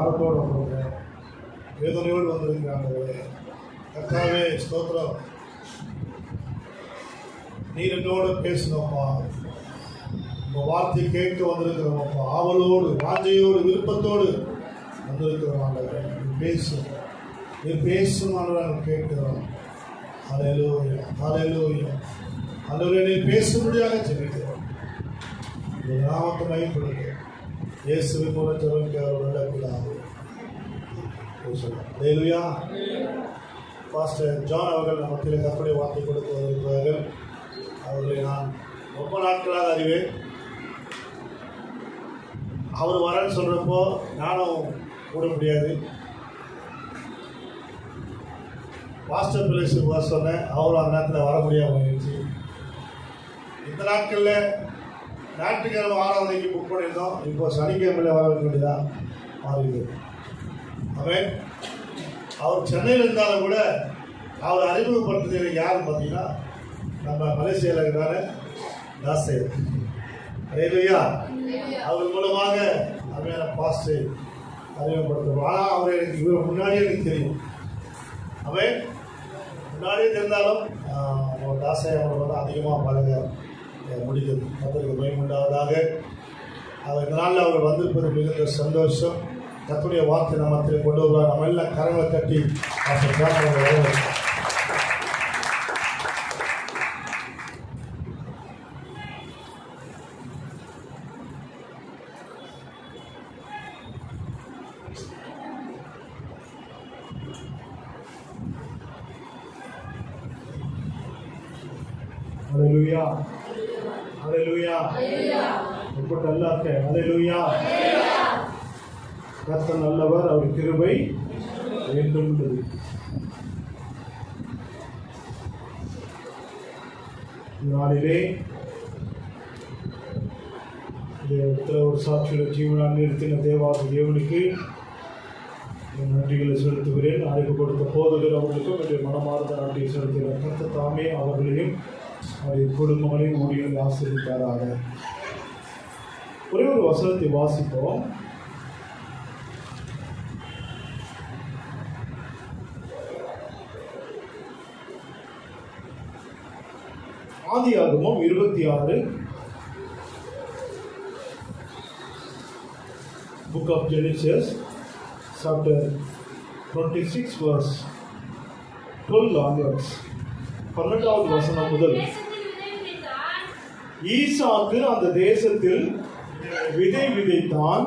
பாரத்தோடு வந்திருக்கிறேன், வேதனையோடு வந்திருக்கிறாங்க. கர்த்தாவே ஸ்தோத்திரம், நீர் என்னோடு பேசணும்ப்பா. உங்கள் வார்த்தை கேட்க வந்திருக்கிறோம்ப்பா. ஆவலோடு, வாஞ்சையோடு, விருப்பத்தோடு வந்திருக்கிறோம். ஆண்டவரே பேசும், நீர் பேசும் ஆண்டவரை கேட்கிறோம். ஹல்லேலூயா, ஹல்லேலூயா. ஆண்டவரே நீர் பேசும்படியாக ஜெபிக்கிறோம். உங்கள் நாமத்தை மகிமைப்படுங்க. இயேசுவின் மூலம் ஜெபிக்க அவர்கள் ஹல்லேலூயா. பாஸ்டர் ஜான் அவர்கள் நமக்கு கற்பனை வார்த்தை கொடுத்து வருகிறார்கள். அவர்களை நான் ரொம்ப நாட்களாக அறிவேன். அவர் வரேன்னு சொல்கிறப்போ நானும் கூட முடியாது. பாஸ்டர் பிளேஸுக்கு வர சொன்னேன், அவரும் அந்த நேரத்தில் வர முடியாமல் போயிடுச்சு. இந்த நாட்களில் ஞாயிற்றுக்கிழமை ஆராதனைக்கு புக் பண்ணியிருந்தோம். இப்போ சனிக்கிழமையில் வர வேண்டியதான் மாறிடுது. அவன் அவர் சென்னையில் இருந்தாலும் கூட அவர் அறிமுகப்படுத்துறது யாருன்னு பார்த்தீங்கன்னா நம்ம மலேசியாவில் இருக்கிறார தாசையர். ஹல்லேலூயா. அவர் மூலமாக அவன் பாஸ்டரை அறிமுகப்படுத்துவோம். ஆனால் அவர் எனக்கு இவர் முன்னாடியே எனக்கு தெரியும். அவன் முன்னாடியே தெரிந்தாலும் அவர் தாசையை அவரோட அதிகமாக பழக முடிந்தது. அதற்கு பயமுண்டாவதாக. அவர் இந்த நாளில் அவர் வந்திருப்பது மிகுந்த சந்தோஷம். கர்த்தருடைய வார்த்தை நம்மத்தில் கொண்டு வருவார். நம்ம எல்லாம் கரங்களை தட்டி ஹல்லேலூயா, ஹல்லேலூயா. ரொம்ப நல்லா இருக்க. ஹல்லேலூயா. கர்த்தர் நல்லவர், அவர் கிருபை என்றும் உள்ளது. நாளிலே ஒரு சாட்சியுள்ள ஜீவனால் நிறுத்தின தேவாதி தேவனுக்கு நன்றிகளை செலுத்துகிறேன். அழைப்பு கொடுத்த போதகர் அவர்களுக்கும் என்னுடைய மனமார்ந்த நன்றியை செலுத்துகிறேன். கர்த்தர் தாமே அவர்களையும் அவருடைய குடும்பங்களையும் ஊழியர்களை ஆசீர்வதிப்பாராக. ஒரே ஒரு வசனத்தை வாசிப்போம். ஆதியாகமம் 26, Book of Genesis, chapter 26, verse 12 onwards. 12வது வசனம் முதல். ஈசாக்கு அந்த தேசத்தில் விதை விதைத்தான்.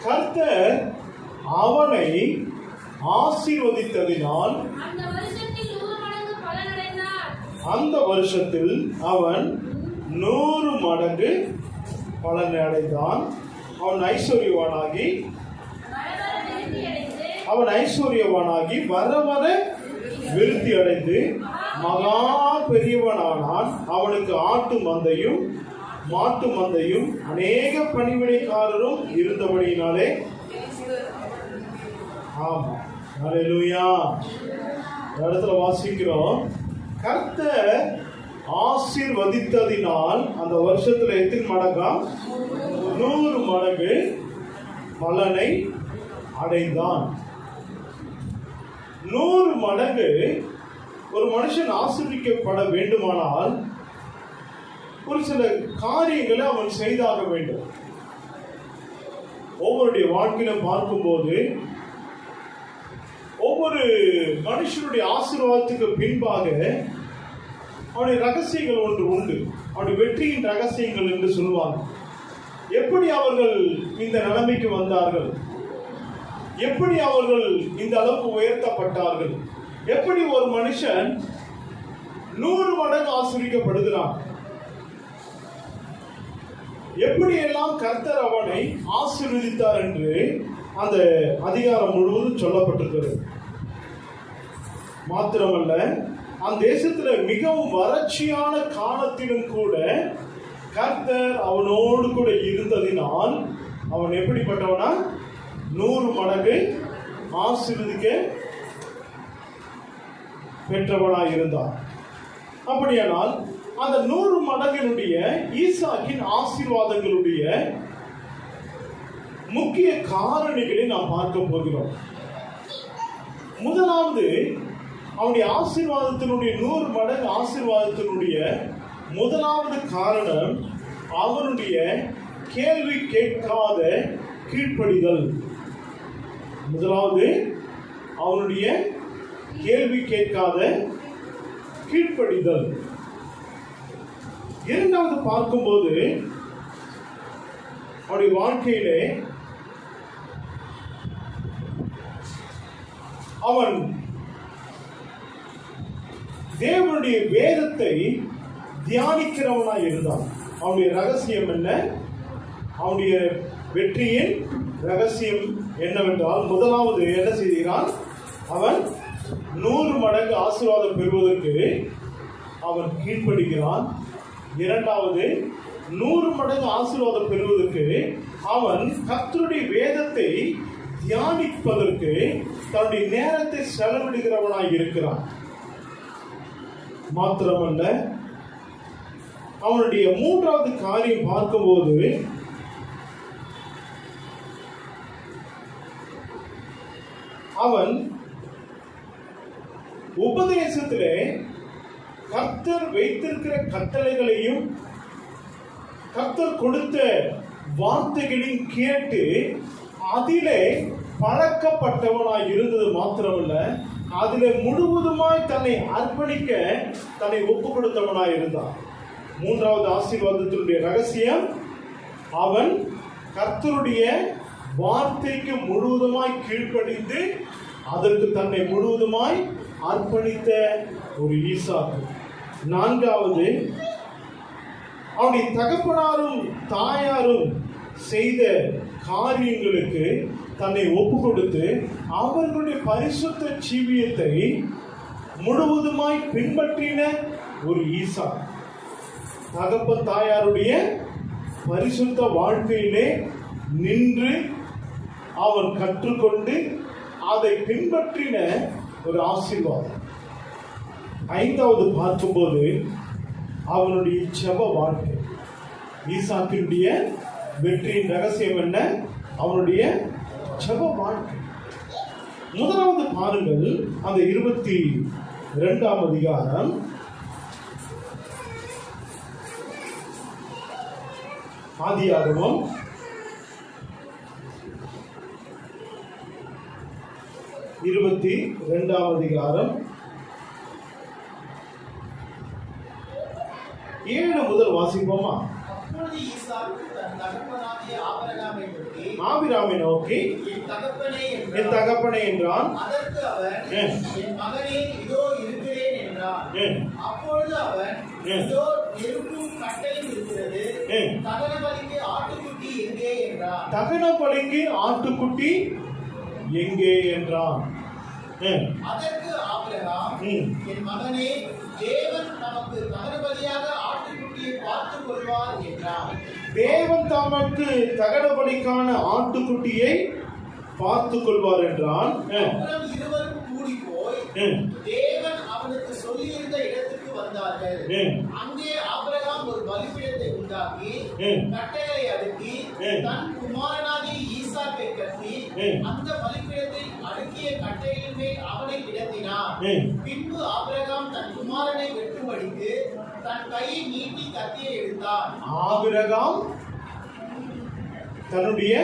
கர்த்தர் அவனை ஆசீர்வதித்ததினால் அந்த வருஷத்தில் அவன் 100 மடங்கு பலனை அடைந்தான். அவன் ஐஸ்வர்யவானாகி வர வர விருத்தி அடைந்து மகா பெரியவனானான். அவனுக்கு ஆட்டு மந்தையும் மாட்டு மந்தையும் அநேக பணிவிடைக்காரரும் இருந்தபடியினாலே. ஆமா, ஹல்லேலூயா. இடத்துல வாசிக்கிறோம், கர்த்தர் ஆசீர்வதித்ததினால் அந்த வருஷத்துல எத்தனை மடங்காம்? 100 மடங்கு பலனை அடைந்தான். 100 மடங்கு. ஒரு மனுஷன் ஆசீர்வதிக்கப்பட வேண்டுமானால் ஒரு சில காரியங்களை அவன் செய்தாக வேண்டும். ஒவ்வொருடைய வாழ்க்கையில பார்க்கும்போது ஒவ்வொரு மனுஷனுடைய ஆசீர்வாதத்துக்கு பின்பாக அவனுடைய ரகசியங்கள் ஒன்று உண்டு. அவனுடைய வெற்றியின் ரகசியங்கள் என்று சொல்லுவாங்க. எப்படி அவர்கள் இந்த நிலைமைக்கு வந்தார்கள், எப்படி அவர்கள் இந்த அளவுக்கு உயர்த்தப்பட்டார்கள், எப்படி ஒரு மனுஷன் 100 மடங்கு ஆசீர்வதிக்கப்படுகிறான், எப்படி எல்லாம் கர்த்தர் அவனை ஆசீர்வதித்தார் என்று அந்த அதிகாரம் முழுவதும் சொல்லப்பட்டிருக்கிறது. மாத்திரமல்ல, அந்த தேசத்துல மிகவும் வறட்சியான காலத்திலும் கூட கர்த்தர் அவனோடு கூட இருந்ததினால் அவன் எப்படிப்பட்டவனா 100 மடங்கு ஆசீர்வதிக்க பெற்றவனாய் இருந்தான். அப்படியானால் அந்த 100 மடங்கினுடைய ஈசாக்கின் ஆசீர்வாதங்களுடைய முக்கிய காரணிகளை நாம் பார்க்க போகிறோம். முதலாவது, அவனுடைய ஆசீர்வாதத்தினுடைய 100 மடங்கு ஆசீர்வாதத்தினுடைய முதலாவது காரணம் அவனுடைய கேள்வி கேட்காத கீழ்ப்படிதல். முதலாவது, அவனுடைய கேள்வி கேட்காத கீழ்ப்படிதல். இரண்டாவது பார்க்கும்போது, அவருடைய வாழ்க்கையிலே அவன் தேவனுடைய வேதத்தை தியானிக்கிறவனாய் இருந்தான். அவனுடைய ரகசியம் என்ன? அவனுடைய வெற்றியின் ரகசியம் என்னவென்றால், முதலாவது என்ன செய்கிறான்? அவன் 100 மடங்கு ஆசீர்வாதம் பெறுவதற்கு அவன் கீழ்ப்படுகிறான். இரண்டாவது, 100 மடங்கு ஆசீர்வாதம் பெறுவதற்கு அவன் கர்த்தருடைய வேதத்தை தியானிப்பதற்கு தன்னுடைய நேரத்தை செலவிடுகிறவனாய் இருக்கிறான். மாத்திரமல்ல, அவனுடைய மூன்றாவது காரியம் பார்க்கும்போது, அவன் உபதேசத்திலே கர்த்தர் வைத்திருக்கிற கட்டளைகளையும் கர்த்தர் கொடுத்த வார்த்தைகளையும் கேட்டு அதிலே பழக்கப்பட்டவனாய் இருந்தது மாத்திரமல்ல, அதிலே முழுவதுமாய் தன்னை அர்ப்பணிக்க தன்னை ஒப்பு கொடுத்தவனாய் இருந்தான். மூன்றாவது ஆசீர்வாதத்தினுடைய ரகசியம், அவன் கர்த்தருடைய வார்த்தைக்கு முழுவதுமாய் கீழ்ப்படிந்து அதற்கு தன்னை முழுவதுமாய் அர்ப்பணித்த ஒரு ஈசாக்கு. நான்காவது, அவனுடைய தகப்பனாரும் தாயாரும் செய்த காரியங்களுக்கு தன்னை ஒப்பு கொடுத்து அவர்களுடைய பரிசுத்த ஜீவியத்தை முழுவதுமாய் பின்பற்றின ஒரு ஈசாக்கு. தகப்பன் தாயாருடைய பரிசுத்த வாழ்க்கையிலே நின்று அவன் கற்றுக்கொண்டு அதை பின்பற்றின ஒரு ஆசீர்வாதம். ஐந்தாவது பார்க்கும்போது, அவனுடைய ஜெப வாழ்க்கை. ஈசாக்கினுடைய வெற்றியின் ரகசியம் என்ன? அவனுடைய ஜெப வாழ்க்கை. முதலாவது பாருங்கள், அந்த 22ஆம் அதிகாரம் ஆதியாகமம் 22ஆம் அதிகாரம் 7 முதல் வாசிப்போமா? ஆபிராமை நோக்கி, என் தகப்பனே என்றான். அதற்கு அவன், என் மகனே, இதோ இருக்கிறேன் என்றான். அப்பொழுது அவன், இதோ நெருப்பும் கட்டையும் இருக்கிறது, தகன பலிக்கு ஆட்டுக்குட்டி எங்கே என்றான். தகன பலிக்கு ஆட்டுக்குட்டி எங்கே என்றான். அதற்கு ஆபிரகாம், என் மகனே, தேவன் நமக்கு தகன பலியாக ஆட்டுக்குட்டியை பார்த்துக் கொள்வார் என்றான். தேவன் தமக்கு தகன பலிக்கான ஆட்டுக்குட்டியை பார்த்துக் கொள்வார் என்றான். இருவரும் கூடி போய் தேவன் அவனுக்கு சொல்லியிருந்த இடத்துக்கு வந்தார்கள். அங்கே ஆபிரகாம் ஒரு பலிபீடத்தை உண்டாக்கி கட்டைகளை அடுக்கி தன் குமாரனாகிய ஈசாக்கை கட்டி அந்த பலிபீடத்தை அடுக்கிய கட்டைகளின் மேல் அவனை கிடத்தினார். பின்பு ஆபிரகாம் தன் குமாரனை வெட்டும்படிக்கு தன் கையை நீட்டி கத்தியை எடுத்தான். ஆபிரகாம் தன்னுடைய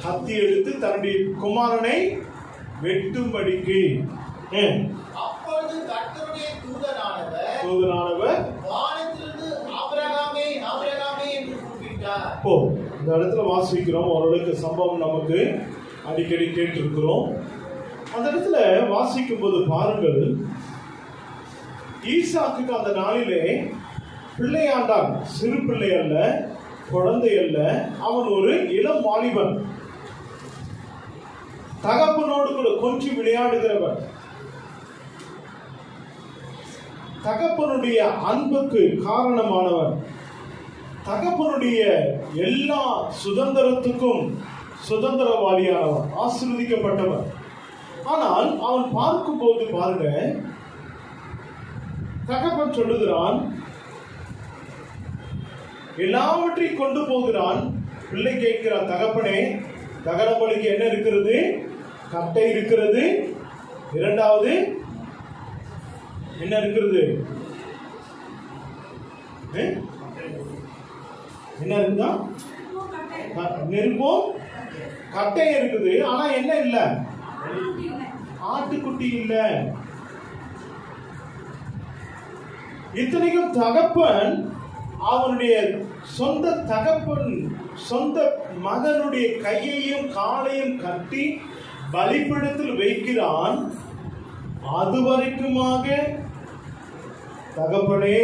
கத்தி எடுத்து தன்னுடைய குமாரனை வெட்டும்படிக்கு. அப்பொழுது கர்த்தருடைய தூதனானவர் வானத்திலிருந்து ஆபிரகாமே, ஆபிரகாமே என்று கூப்பிட்டார். இந்த இடத்துல வாசிக்கிறோம். ஓரளவுக்கு சம்பவம் நமக்கு அடிக்கடி கேட்டிருக்கிறோம். அந்த இடத்துல வாசிக்கும் போது பாருங்கள், ஈசாக்குக்கு அந்த நாளிலே பிள்ளையாண்டான். சிறு பிள்ளை அல்ல, குழந்தை அல்ல, அவன் ஒரு இளம் வாலிபன். தகப்பனோடு கூட கொஞ்சம் விளையாடுகிறவன். தகப்பனுடைய அன்புக்கு காரணமானவன். தகப்பனுடைய எல்லா சுதந்திரத்துக்கும் சுதந்திரவாளியானவன், ஆசீர்வதிக்கப்பட்டவன். ஆனால் அவன் பார்க்கும்போது பாருங்க, தகப்பன் சொல்லுகிறான், எல்லாவற்றையும் கொண்டு போகிறான். பிள்ளை கேட்கிறான், தகப்பனே தகன பலிக்கு என்ன இருக்கிறது? கட்டை இருக்கிறது. இரண்டாவது என்ன இருக்கிறது? என்ன இருக்குதா? நெருப்பும் கட்டை இருக்குது. ஆனா என்ன இல்ல? ஆட்டுக்குட்டி இல்ல. இத்தனைக்கும் தகப்பன் அவனுடைய சொந்த தகப்பன் சொந்த மகனுடைய கையையும் காலையும் கட்டி பலிபீடத்தில் வைக்கிறான். அது வரைக்குமாக தகப்பனே,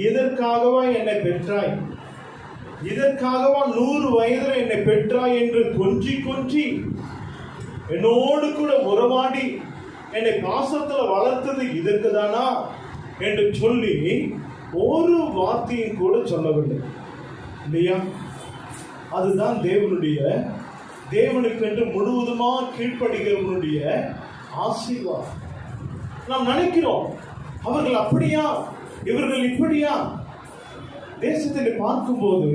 இதற்காகவா என்னை பெற்றாய்? இதற்காகவா 100 வயதில் என்னை பெற்றாய் என்று கொஞ்சி கொஞ்சி என்னோடு கூட உறவாடி என்னை பாசத்தில் வளர்த்தது இதற்கு தானா என்று சொல்லி ஒரு வார்த்தையும் கூட சொல்லவில்லை இல்லையா? அதுதான் தேவனுக்கு என்று முழுவதுமாக கீழ்ப்படுகிறவனுடைய ஆசீர்வாதம். நாம் நினைக்கிறோம் அவர்கள் அப்படியா, இவர்கள் இப்படியா. தேசத்தில் பார்க்கும்போது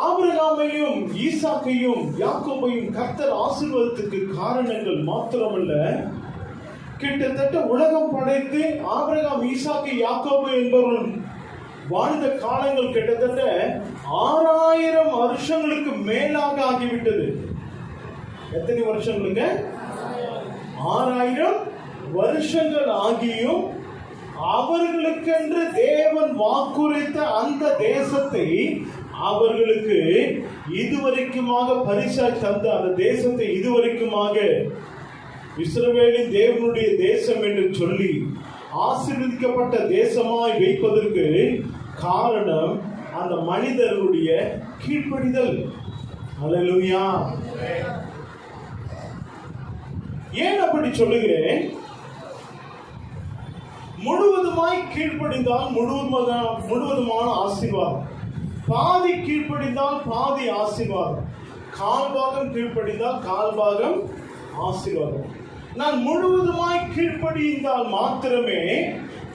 ஆபிரகாமையும் ஈசாக்கையும் யாக்கோபையும் கர்த்தர் ஆசீர்வாதத்துக்கு காரணங்கள் மாத்திரமல்ல, கிட்டத்தட்ட உலகம் படைத்து ஆபிரகாம் ஈசாக்கு யாக்கோபு என்பவர்கள் வாழ்ந்த காலங்கள் கிட்டத்தட்ட 6000 வருஷங்களுக்கு மேலாக ஆகிவிட்டது. எத்தனை வருஷங்களுக்கு? 6000 வருஷங்கள் ஆகியும் அவர்களுக்கென்று தேவன் வாக்குரைத்த அந்த தேசத்தை அவர்களுக்கு இதுவரைக்குமாக பரிசாய் தந்த அந்த தேசத்தை இதுவரைக்குமாக இஸ்ரவேலின் தேவனுடைய தேசம் என்று சொல்லி ஆசீர்வதிக்கப்பட்ட தேசமாய் வைப்பதற்கு காரணம் அந்த மனிதர்களுடைய கீழ்ப்படிதல். அல்லேலூயா. ஏன் அப்படி சொல்லுகிறேன்? முழுவதுமாய் கீழ்ப்படிந்தால் முழுவதுமான ஆசீர்வாதம், பாதி கீழ்ப்படிந்தால் பாதி ஆசீர்வாதம், கால்பாகம் கீழ்ப்படிந்தால் கால்பாகம் ஆசீர்வாதம். நான் முழுவதுமாய் கீழ்ப்படிந்தால் மாத்திரமே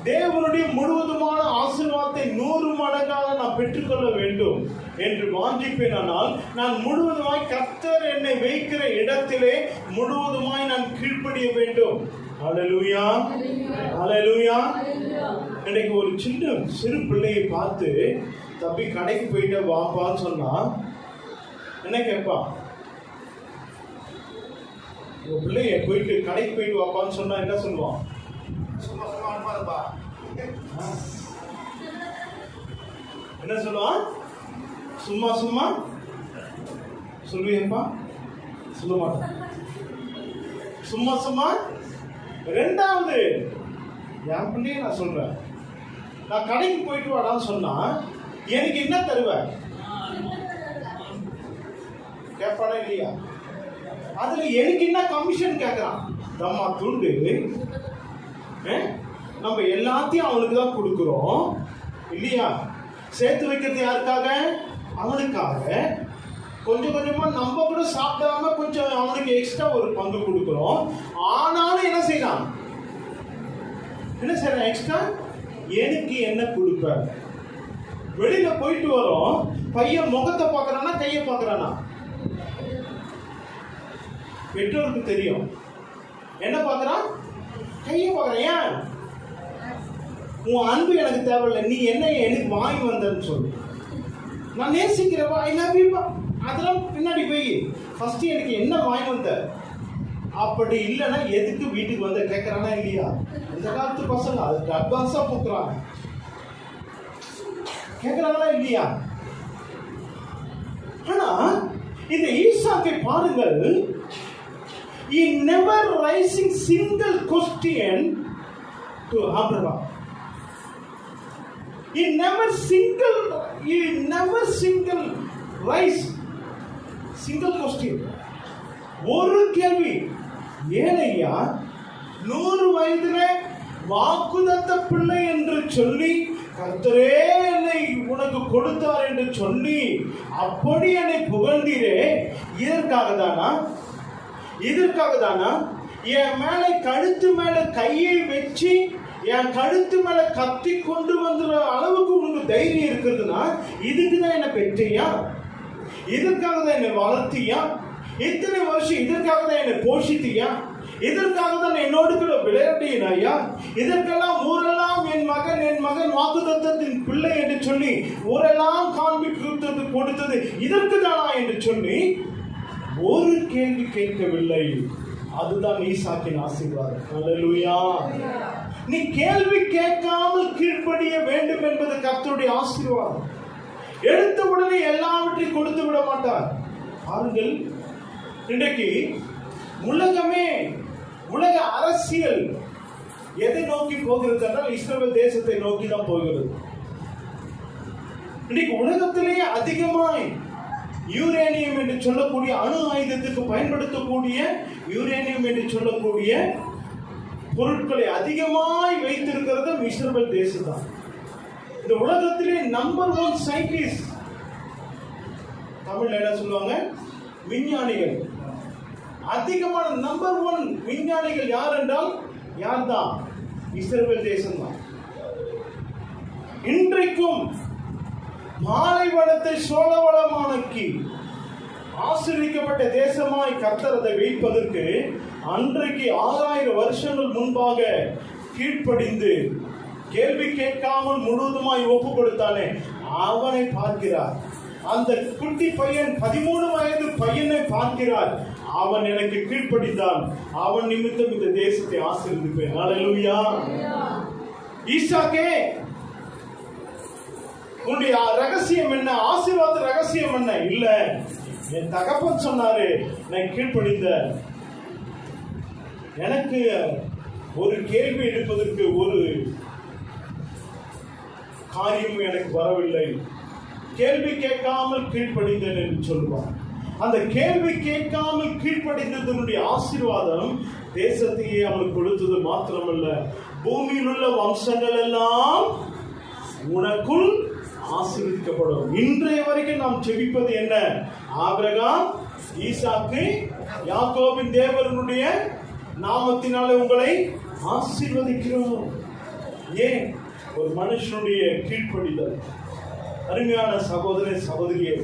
தேவனுடைய முழுவதுமான ஆசீர்வாதத்தை 100 மடங்காக நான் பெற்றுக்கொள்ள வேண்டும் என்று வாஞ்சிப்பேன். ஆனால் நான் முழுவதுமாய் கர்த்தர் என்னை வைக்கிற இடத்திலே முழுவதுமாய் நான் கீழ்ப்படிய வேண்டும். அல்லேலூயா, அல்லேலூயா. இன்னைக்கு ஒரு சிறு பிள்ளையை பார்த்து தம்பி கடைக்கு போயிட்டு வாப்பான்னு சொன்னா என்ன கேட்பான்? ஒரு பிள்ளைய போயிட்டு கடைக்கு போயிட்டு வாப்பான்னு சொன்னா என்ன சொல்லுவான்? என்ன சொல்லுவான்? சும்மா சும்மா சொல்லுவேப்பா, சொல்ல மாட்டான். சும்மா சும்மா. ரெண்டாவது, என் பிள்ளைய நான் சொல்றேன், நான் கடைக்கு போயிட்டு வாடான்னு சொன்னா எனக்கு என்ன தருவேன் கேட்பானா இல்லையா? அதுல எனக்கு என்ன கமிஷன் கேட்கறான்? தம்மா துண்டு, நம்ம எல்லாத்தையும் அவனுக்கு தான் கொடுக்குறோம் இல்லையா? சேர்த்து வைக்கிறது யாருக்காக? அவனுக்காக. கொஞ்சம் கொஞ்சமா நம்ம கூட சாப்பிடாம கொஞ்சம் அவனுக்கு எக்ஸ்ட்ரா ஒரு பங்கு கொடுக்குறோம். ஆனாலும் என்ன செய்யலாம்? எக்ஸ்ட்ரா எனக்கு என்ன கொடுப்ப? வெளியில போயிட்டு வரோம், பையன் முகத்தை பார்க்கறானா கையை பார்க்கறானா? பெற்றோருக்கு தெரியும். என்ன பார்க்கறான்? கையை பார்க்கறான். ஏன்? உன் அன்பு எனக்கு தேவையில்லை, நீ என்ன எனக்கு வாங்கி வந்தன்னு சொல்லு. நான் நேசிக்கிறவா, ஐ லவ் யூ, அதெல்லாம் பின்னாடி போய் ஃபர்ஸ்ட் எனக்கு என்ன வாங்கி வந்த. அப்படி இல்லைன்னா எதுக்கு வீட்டுக்கு வந்த கேட்கறானா இல்லையா? இந்த காலத்து பசங்க அதுக்கு அட்வான்ஸா போக்குறாங்க. கேட்கறாங்களா இல்லையா? ஆனா இந்த ஈசாக்கை பாருங்கள், he never raising single question to Abraham. He never raise single question. ஒரு கேள்வி. ஏனையா 100 வயதில வாக்குதத்த பிள்ளை என்று சொல்லி கர்த்தரே என்னை உனக்கு கொடுத்தார் என்று சொல்லி அப்படி என்னை புகழ்ந்தீரே, இதற்காக தானா என் மேல கழுத்து மேல கையை வச்சு என் கழுத்து மேல கத்தி கொண்டு வந்துற அளவுக்கு உனக்கு தைரியம் இருக்குதுன்னா இதுக்குதான் என்ன பெற்றியா? இதற்காக தான் என்னை வளர்த்தியா? இத்தனை வருஷம் இதற்காக தான் என்னை போஷித்தியா? இதற்காக தான் என்னோடு கூட விளையாடின ஐயா? இதற்கெல்லாம் ஊரெல்லாம் என் மகன் வாக்குத்தத்தத்தின் பிள்ளை என்று சொல்லி ஊரெல்லாம் காண்பித்து கொடுத்தது இதற்கு தானா என்று சொல்லி ஒரு கேள்வி கேட்கவில்லை. அதுதான் ஈசாக்கின் ஆசீர்வாதம். அல்லேலூயா. நீ கேள்வி கேட்காமல் கீழ்ப்படிய வேண்டும் என்பது கர்த்தருடைய ஆசீர்வாதம். எடுத்த உடனே எல்லாவற்றையும் கொடுத்து விட மாட்டார். பாருங்கள், இன்றைக்கு உலக அரசியல் எதை நோக்கி போகிறது என்றால் இஸ்ரவேல் தேசத்தை நோக்கி தான் போகிறது. இன்றைக்கு உலகத்திலேயே அதிகமாய் யூரேனியம் என்று சொல்லக்கூடிய அணு ஆயுதத்துக்கு பயன்படுத்தக்கூடிய யூரேனியம் என்று சொல்லக்கூடிய பொருட்களை அதிகமாய் வைத்திருக்கிறது இஸ்ரவேல் தேசம் தான். இந்த உலகத்திலே நம்பர் 1 சயின்டிஸ்ட், தமிழ்ல என்ன சொல்லுவாங்க, விஞ்ஞானிகள், அதிகமான நம்பர் 1 விஞ்ஞானிகள் யார் என்றால் யார் தான்? இஸ்ரவேல் தேசம் தான். இன்றைக்கும் பாலைவனத்தை சோழவளமாக்கி ஆசீர்வதிக்கப்பட்ட தேசமாய் கர்த்தர் அதை வைப்பதற்கு அன்றைக்கு 6000 வருஷங்கள் முன்பாக கீழ்ப்படிந்து கேள்வி கேட்காமல் முழுவதுமாய் ஒப்பு கொடுத்தானே அவனை பார்க்கிறார். அந்த குட்டி பையன் 13 வயது பையனை பார்க்கிறார். அவன் எனக்கு கீழ்ப்படிந்தான், அவன் நிமித்தம் இந்த தேசத்தை ஆசீர்வதிப்பேன். அல்லேலூயா. ஈசாக்கே, உன்னுடைய ரகசியம் என்ன? ஆசீர்வாத ரகசியம் என்ன? இல்ல, என் தகப்பன் சொன்னாரு, நான் கீழ்ப்படிந்த. எனக்கு ஒரு கேள்வி எடுப்பதற்கு ஒரு காரியமும் எனக்கு வரவில்லை. கேள்வி கேட்காமல் கீழ்ப்படிந்தேன் என்று சொல்லுவார். அந்த கேள்வி கேட்காமல் கீழ்ப்படிந்ததனுடைய ஆசீர்வாதம் தேசத்தையே அவனுக்கு கொடுத்தது மாத்திரமல்ல, பூமியில் உள்ள வம்சங்கள் எல்லாம் உனக்குள் ஆசீர்வதிக்கப்படும். இன்றைய வரைக்கும் நாம் ஜெபிப்பது என்ன? ஆபிரகாம், ஈசாக்கு, யாக்கோபின் தேவனுடைய நாமத்தினாலே உங்களை ஆசீர்வதிக்கிறோம். ஏன்? ஒரு மனுஷனுடைய கீழ்ப்படிதல். அருமையான சகோதர சகோதரியே,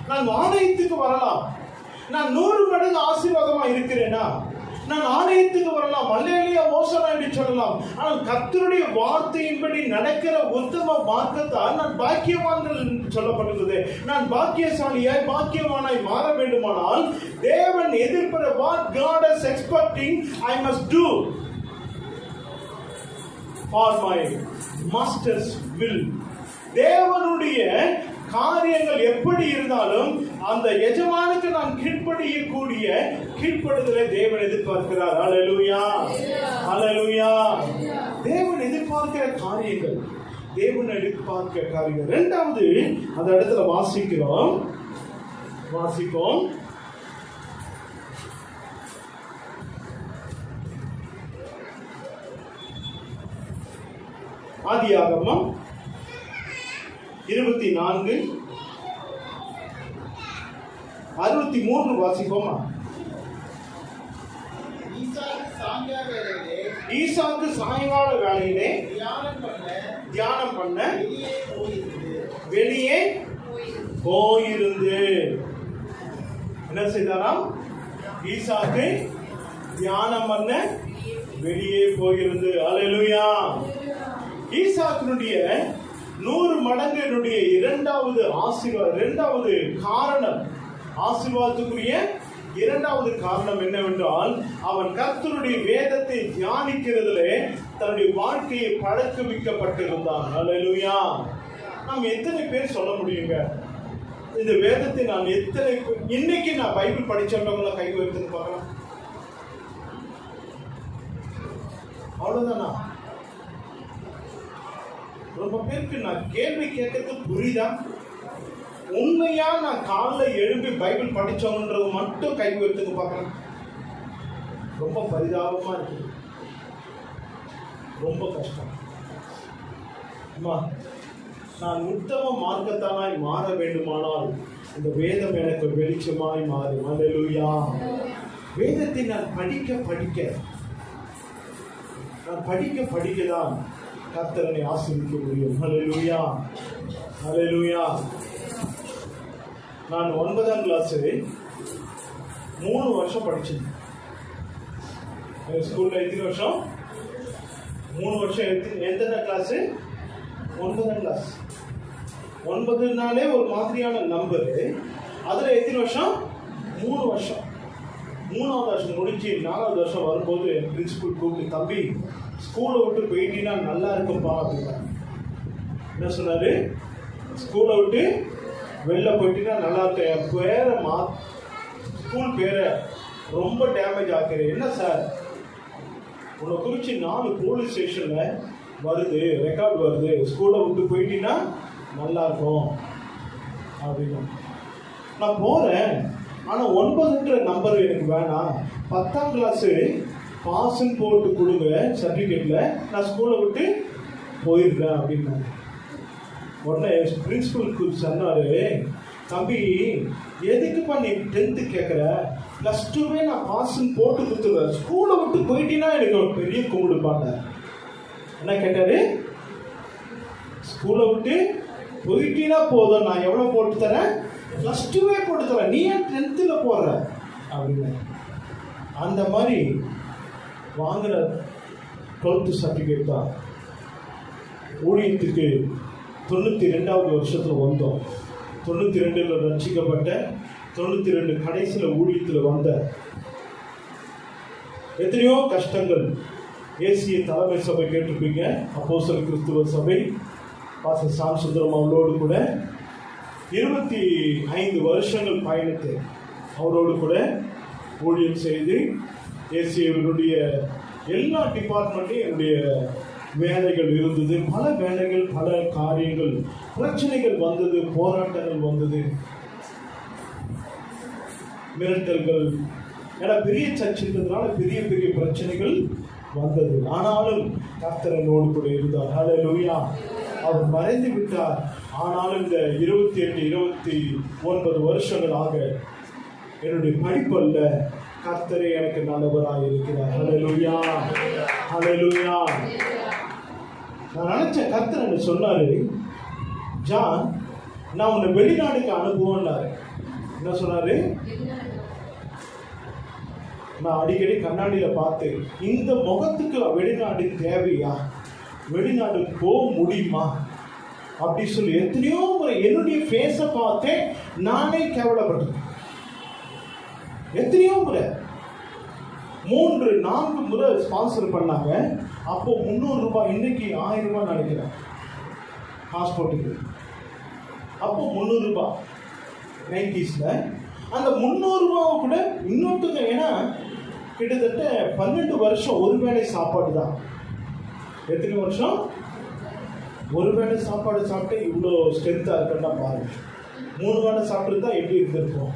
நான் ஆலயத்துக்கு வரலாம், நான் 100 மடங்கு ஆசீர்வாதமா இருக்கிறேனா? நான் ஆலயத்துக்கு வரலாம், அல்லேலூயா ஓசனா என்று சொல்லலாம். ஆனால் கர்த்தருடைய வார்த்தையின்படி நடக்கிற உத்தம மார்க்கத்தால் நான் பாக்கியவான்கள் சொல்லப்பட்டுள்ளது. நான் பாக்கியசாலியாய் பாக்கியவானாய் மாற வேண்டுமானால் தேவன் எதிர்க்கிற what God is expecting I must do for my master's will. தேவனுடைய காரியங்கள் எப்படி இருந்தாலும் அந்த எஜமானுக்கு நான் கீழ்ப்படியக்கூடிய கீழ்ப்படுதலை தேவன் எதிர்பார்க்கிறார். அல்லேலூயா, அல்லேலூயா. தேவன் எதிர்பார்க்கிற காரியங்கள், தேவன் எதிர்பார்க்கிற காரியங்கள். இரண்டாவது அந்த இடத்துல வாசிப்போம். ஆதியாகமம் 24:63 வாசிப்போமா? ஈசாக்கு சாயங்கால வேளையிலே தியானம் பண்ண வெளியே போயிருந்து என்ன செய்தாராம்? ஈசாக்கு தியானம் பண்ண வெளியே போயிருந்து. அல்லேலூயா. ஈசாக்கினுடைய 100 மடங்கினுடைய இரண்டாவது காரணம், ஆசீர்வாதத்துக்குரிய இரண்டாவது காரணம் என்னவென்றால் அவன் கர்த்தருடைய வேதத்தை தியானிக்கிறதிலே தன்னுடைய வாழ்க்கையை பழக்கமிக்கப்பட்டிருந்தான். அல்லேலூயா. நாம் எத்தனை பேர் சொல்ல முடியுங்க இந்த வேதத்தை? நான் எத்தனை இன்னைக்கு நான் பைபிள் படிச்சவங்கள கை வைத்துன்னு பார்க்கலாம். அவ்வளவுதானா? ரொம்ப பேருக்கு நான் கேள்வி கேட்கறது புரியுதா? உண்மையா நான் காலைல எழுப்பி பைபிள் படிச்சவன்றது மட்டும் கை வைத்துக்கு பார்க்கலாம். ரொம்ப பரிதாபமா இருக்கு, ரொம்ப கஷ்டம். நான் உத்தம மார்க்கத்தானாய் மாற வேண்டுமானால் இந்த வேதம் எனக்கு வெளிச்சமாய் மாறும். அல்லேலூயா. வேதத்தை நான் படிக்கதான் கர்த்தரை ஆசீர்வதிக்க முடியும். அல்லேலூயா, அல்லேலூயா. நான் 9ஆம் கிளாஸ் 3 வருஷம் படிச்சேன். ஸ்கூல்ல எத்தனை வருஷம்? 3 வருஷம். எந்த கிளாஸ்? 9ஆம் கிளாஸ். 9னாலே ஒரு மாதிரியான நம்பர். அதில் எத்தனை வருஷம்? 3 வருஷம். 3ஆவது வருஷம் முடிஞ்சு 4ஆவது வருஷம் வரும்போது பிரின்சிபல் கூப்பிட்டு, தம்பி ஸ்கூலை விட்டு போயிட்டீங்கன்னா நல்லா இருக்கும்பா அப்படின்னா. என்ன சொன்னாரு? ஸ்கூலை விட்டு வெளில போயிட்டீங்கன்னா நல்லா இருக்கும். என் பேரை ஸ்கூல் பேரை ரொம்ப டேமேஜ் ஆக்கிறேன். என்ன சார், உன்னை குறித்து 4 போலீஸ் ஸ்டேஷனில் வருது, ரெக்கார்டு வருது, ஸ்கூலை விட்டு போயிட்டீங்கன்னா நல்லா இருக்கும் அப்படின்னு. நான் போகிறேன், ஆனால் 9ன்ற நம்பர் எனக்கு வேணாம். 10ஆம் கிளாஸு பாஸ்ன்னு போட்டு கொடுங்க சர்டிஃபிகேட்டில், நான் ஸ்கூலை விட்டு போயிருக்கேன் அப்படின்னாரு. உடனே பிரின்சிபலுக்கு சொன்னார், தம்பி எதுக்குப்பா நீ 10th கேட்குற? +2வே நான் பாஸ்ன்னு போட்டு கொடுத்துருவேன், ஸ்கூலை விட்டு போயிட்டீங்கன்னா எனக்கு ஒரு பெரிய கும்பிடுப்பாங்க. என்ன கேட்டாரு? ஸ்கூலை விட்டு போயிட்டீங்கன்னா போதும், நான் எவ்வளோ போட்டு தரேன்? +2வே போட்டு தரேன், நீ ஏன் 10th போடுற அப்படின்னு. அந்த மாதிரி வாங்குற 12th சர்டிஃபிகேட் தான். ஊழியத்துக்கு 92வது வருஷத்தில் வந்தோம். 92ல் ரட்சிக்கப்பட்ட, 92 கடைசியில் ஊழியத்தில் வந்த எத்தனையோ கஷ்டங்கள். ஏசிய தலைமை சபை கேட்டிருப்பீங்க, அப்போஸ்தலர் கிறிஸ்துவ சபை. பாஸ்டர் சாம் சுந்தரம் அவரோடு கூட 25 வருஷங்கள் பயணித்து அவரோடு கூட ஊழியம் செய்து ஏசியவருடைய எல்லா டிபார்ட்மெண்ட்லையும் என்னுடைய வேலைகள் இருந்தது. பல வேலைகள், பல காரியங்கள், பிரச்சனைகள் வந்தது, போராட்டங்கள் வந்தது, மிரட்டல்கள். ஏன்னா பெரிய சர்ச்சைன்றதுனால பெரிய பெரிய பிரச்சனைகள் வந்தது. ஆனாலும் கர்த்தர் என்னோடு கூட இருந்தார். ஹல்லேலூயா. அவர் மறைந்து விட்டார். ஆனாலும் இந்த 28, 29 வருஷங்களாக என்னுடைய படிப்பு அல்ல, கர்த்தரே எனக்கு நல்லவராக இருக்கிறார். ஹல்லேலூயா, ஹல்லேலூயா. நான் நினைச்ச கர்த்தர் எனக்கு சொன்னாரு, ஜான் நான் உன்னை வெளிநாடுக்கு அனுப்புவேன்னாரு. என்ன சொன்னாரு? நான் அடிக்கடி கண்ணாடியில் பார்த்து, இந்த முகத்துக்கு வெளிநாடு தேவையா, வெளிநாடு போக முடியுமா அப்படி சொல்லி எத்தனையோ முறை என்னுடைய ஃபேஸை பார்த்தே நானே கேவலப்பட்டேன். எத்தனையோ முறை 3-4 முறை ஸ்பான்சர் பண்ணாங்க. அப்போ 300 ரூபாய், இன்னைக்கு 1000 ரூபாய் நினைக்கிறேன் பாஸ்போர்ட்டுக்கு. அப்போ 300 ரூபாய் 90ஸ்ல. அந்த 300 ரூபாவை கூட இன்னொருத்தங்க, ஏன்னா கிட்டத்தட்ட 12 வருஷம் ஒரு வேளை சாப்பாடு தான். எத்தனை வருஷம்? ஒரு வேளை சாப்பாடு சாப்பிட்டு இவ்வளோ ஸ்ட்ரென்த்தாக இருக்குன்னா பாருங்க. 3 வேளை சாப்பிட்டு தான் எப்படி இருந்திருக்கும்.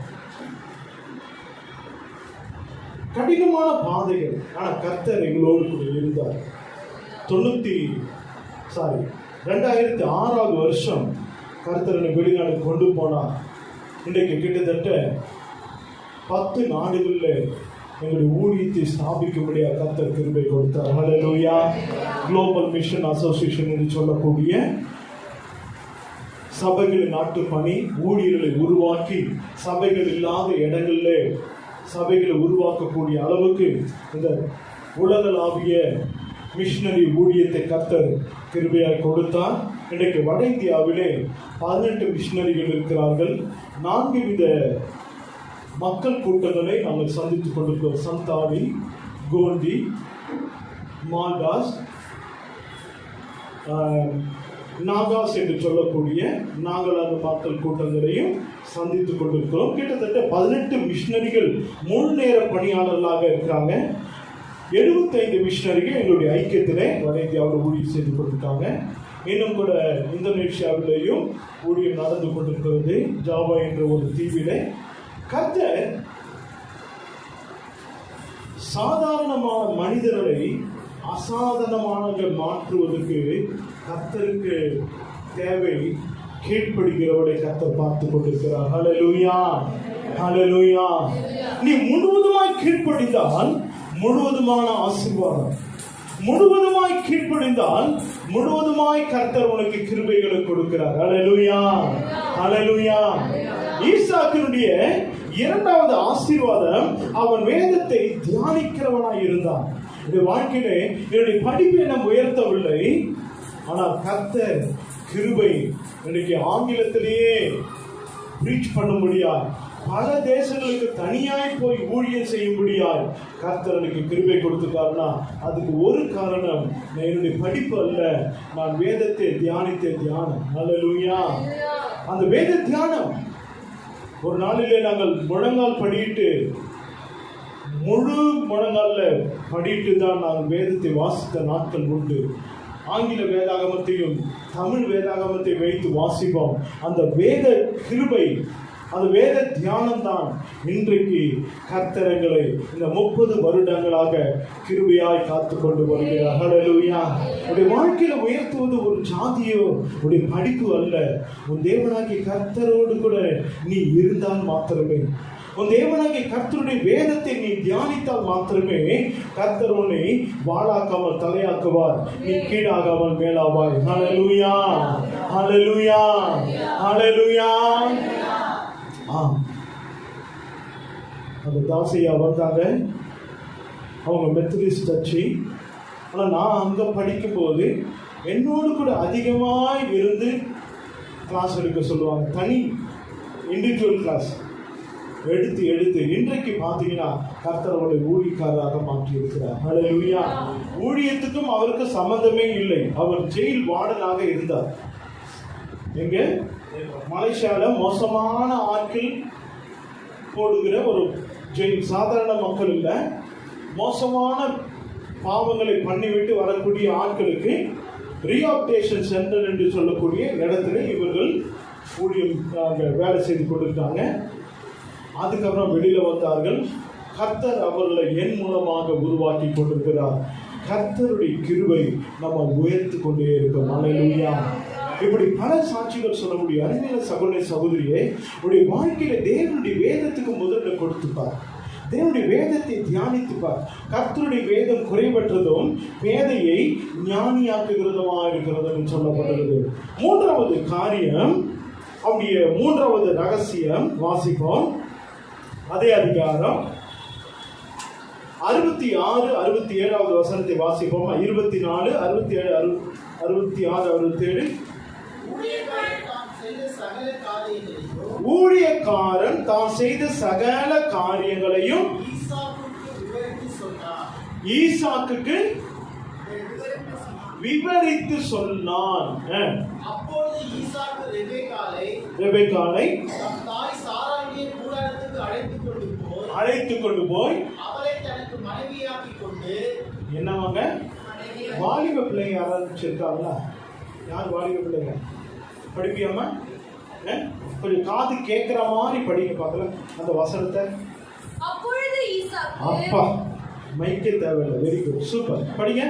கடினமான பாதைகள். ஆனால் கர்த்தர் எங்களோடு கூட இருந்தார். 2006வது வருஷம் கர்த்தரனை வெளிநாடு கொண்டு போனார். இன்றைக்கு கிட்டத்தட்ட 10 நாடுகளில் எங்களுடைய ஊழியத்தை ஸ்தாபிக்கும்படியாக கர்த்தர் கிருபை கொடுத்தார். ஹல்லேலூயா. குளோபல் மிஷன் அசோசியேஷன் என்று சொல்லக்கூடிய சபைகளின் நாட்டு பணி ஊழியர்களை உருவாக்கி சபைகள் இல்லாத இடங்களில் சபைகளை உருவாக்கக்கூடிய அளவுக்கு இந்த உலகளாவிய மிஷனரி ஊழியத்தை கர்த்தர் கிருபையாக கொடுத்தார். இன்றைக்கு வட இந்தியாவிலே 18 மிஷனரிகள் இருக்கிறார்கள். 4 வித மக்கள் கூட்டங்களை நாங்கள் சந்தித்துக் கொண்டிருக்கிறோம். சந்தாலி, கோண்டி, மால்டாஸ், நாகாஸ் என்று சொல்லக்கூடிய நாகாலாந்து மக்கள் கூட்டங்களையும் சந்தித்துக் கொண்டிருக்கிறோம். கிட்டத்தட்ட 18 மிஷனரிகள் முழு நேர பணியாளர்களாக இருக்கிறாங்க. 75 மிஷனரிகள் எங்களுடைய ஐக்கியத்திலே வட இந்தியாவில் ஊழியம் செய்து கொண்டிருக்காங்க. இன்னும் கூட இந்தோனேஷியாவிலேயும் ஊழியம் நடந்து கொண்டிருக்கிறது. ஜாவா என்ற ஒரு தீவிலே கர்த்தர் சாதாரணமான மனிதர்களை அசாதாரணமாக மாற்றுவதற்கு கர்த்தருக்கு தேவை கீழ்ப்படுகிறவரை கர்த்தர் பார்த்து கொண்டிருக்கிறார். ஹல்லேலூயா, ஹல்லேலூயா. நீ முழுவதுமாய் கீழ்ப்படிந்தால் முழுவதுமான ஆசீர்வாதம், முழுவதுமாய் கீழ்ப்படிந்தால் முழுவதுமாய் கர்த்தர் உனக்கு கிருபைகளை கொடுக்கிறார். ஹல்லேலூயா, ஹல்லேலூயா. ஈசாக்கினுடைய இரண்டாவது ஆசீர்வாதம், அவன் வேதத்தை தியானிக்கிறவனாய் இருந்தான். இந்த வாழ்க்கையிலே என்னுடைய படிப்பு என்ன உயர்த்தவில்லை, ஆனால் கர்த்தர் கிருபை இன்னைக்கு ஆங்கிலத்திலேயே பிரீச் பண்ண முடியாது, பல தேசங்களுக்கு தனியாய் போய் ஊழியம் செய்யும்படியாய் கர்த்தர் எனக்கு கிருபை கொடுத்துட்டாருன்னா அதுக்கு ஒரு காரணம் என்னுடைய படிப்பு அல்ல, நான் வேதத்தை தியானித்த தியானம். அல்லேலூயா. அந்த வேத தியானம் ஒரு நாளிலே நாங்கள் முழங்கால் படியிட்டு, முழு முழங்கால படியிட்டு தான் நாங்கள் வேதத்தை வாசித்த நாட்கள் உண்டு. ஆங்கில வேதாகமத்தையும் தமிழ் வேதாகமத்தை வைத்து வாசிப்போம். அந்த வேத கிருபை, அந்த வேத தியானம் தான் இன்றைக்கு கர்த்தரங்களை இந்த 30 வருடங்களாக கிருபையாய் காத்து கொண்டு வருகிறார். ஹல்லேலூயா. உடைய வாழ்க்கையில உயர்த்துவது ஒரு ஜாதியோ உடைய படிப்பு அல்ல, உன் தேவனாகிய கர்த்தரோடு கூட நீ இருந்தால் மாத்திரமே, உன் தேவனாகிய கர்த்தருடைய வேதத்தை நீ தியானித்தால் மாத்திரமே கர்த்தர் உன்னை வாளாக்காமல் தலையாக்குவார், நீ கீழாகாமல் மேலாவாய். ஹல்லேலூயா, ஹல்லேலூயா, ஹல்லேலூயா. அந்த தாசையா வந்தாங்க, அவங்க மெத்தடிஸ்ட் சர்ச்சு. ஆனால் நான் அங்கே படிக்கும்போது என்னோடு கூட அதிகமாக இருந்து கிளாஸ் எடுக்க சொல்லுவாங்க, தனி இண்டிவிஜுவல் கிளாஸ் எடுத்து இன்றைக்கு பார்த்தீங்கன்னா கர்த்தருடைய ஊழியக்காரராக மாற்றி இருக்கிறார். ஹல்லேலூயா. ஊழியத்துக்கும் அவருக்கு சம்பந்தமே இல்லை. அவர் ஜெயில் வார்டனாக இருந்தார். எங்க மலேசியால மோசமான ஆட்கள் போடுகிற ஒரு ஜெயில், சாதாரண மக்கள் இல்ல, மோசமான பாவங்களை பண்ணிவிட்டு வரக்கூடிய ஆட்களுக்கு ரீஹாபிலிட்டேஷன் சென்டர் என்று சொல்லக்கூடிய இடத்துல இவர்கள் ஊழியம் வேலை செய்து கொண்டிருக்காங்க. அதுக்கப்புறம் வெளியில வந்தார்கள். கர்த்தர் அவர்களை என் மூலமாக உருவாக்கி கொண்டிருக்கிறார். கர்த்தருடைய கிருபை நம்ம உயர்த்து கொண்டே இருக்கும். அல்லேலூயா. இப்படி பல சாட்சிகள் சொல்ல முடியும். அருமையான சகோதர சகோதரியே, உடைய வாழ்க்கையில தேவனுடைய வேதத்துக்கு முதல்ல கொடுத்துப்பார், தேவனுடைய வேதத்தை தியானித்துப்பார். கர்த்தருடைய வேதம் குறைபற்றதும் பேதையை ஞானியாக்குகிறதுமா இருக்கிறதும் சொல்லப்பட்டுள்ளது. மூன்றாவது காரியம், அவருடைய மூன்றாவது ரகசியம் வாசிப்போம். அதே அதிகாரம் 66, 67வது வசனத்தை வாசிப்போம். 24, 67, 66, 67. ஊழியக்காரன் தான் செய்த சகல காரியங்களையும் ஈசாக்குக்கு விவரித்து சொன்னான். அப்பொழுது ஈசாக்கு ரெபெக்காளை தாய் சாராளுடைய கூடாரத்துக்கு அழைத்து கொண்டு போய் அவளை தனக்கு மனைவியாக்கி கொண்டு. என்னவாங்க, வாலிப பிள்ளைங்க யாராவது இருக்காங்களா? யார் வாலிப பிள்ளைங்க? படிப்பியாமா? கொஞ்சம் காது கேட்கிற மாதிரி படிக்க பார்க்கலாம் அந்த வசனத்தை. அப்பொழுது ஈசாக்கு, அப்பா மைக்கே தேவையில்லை. வெரி குட், சூப்பர், படிங்க.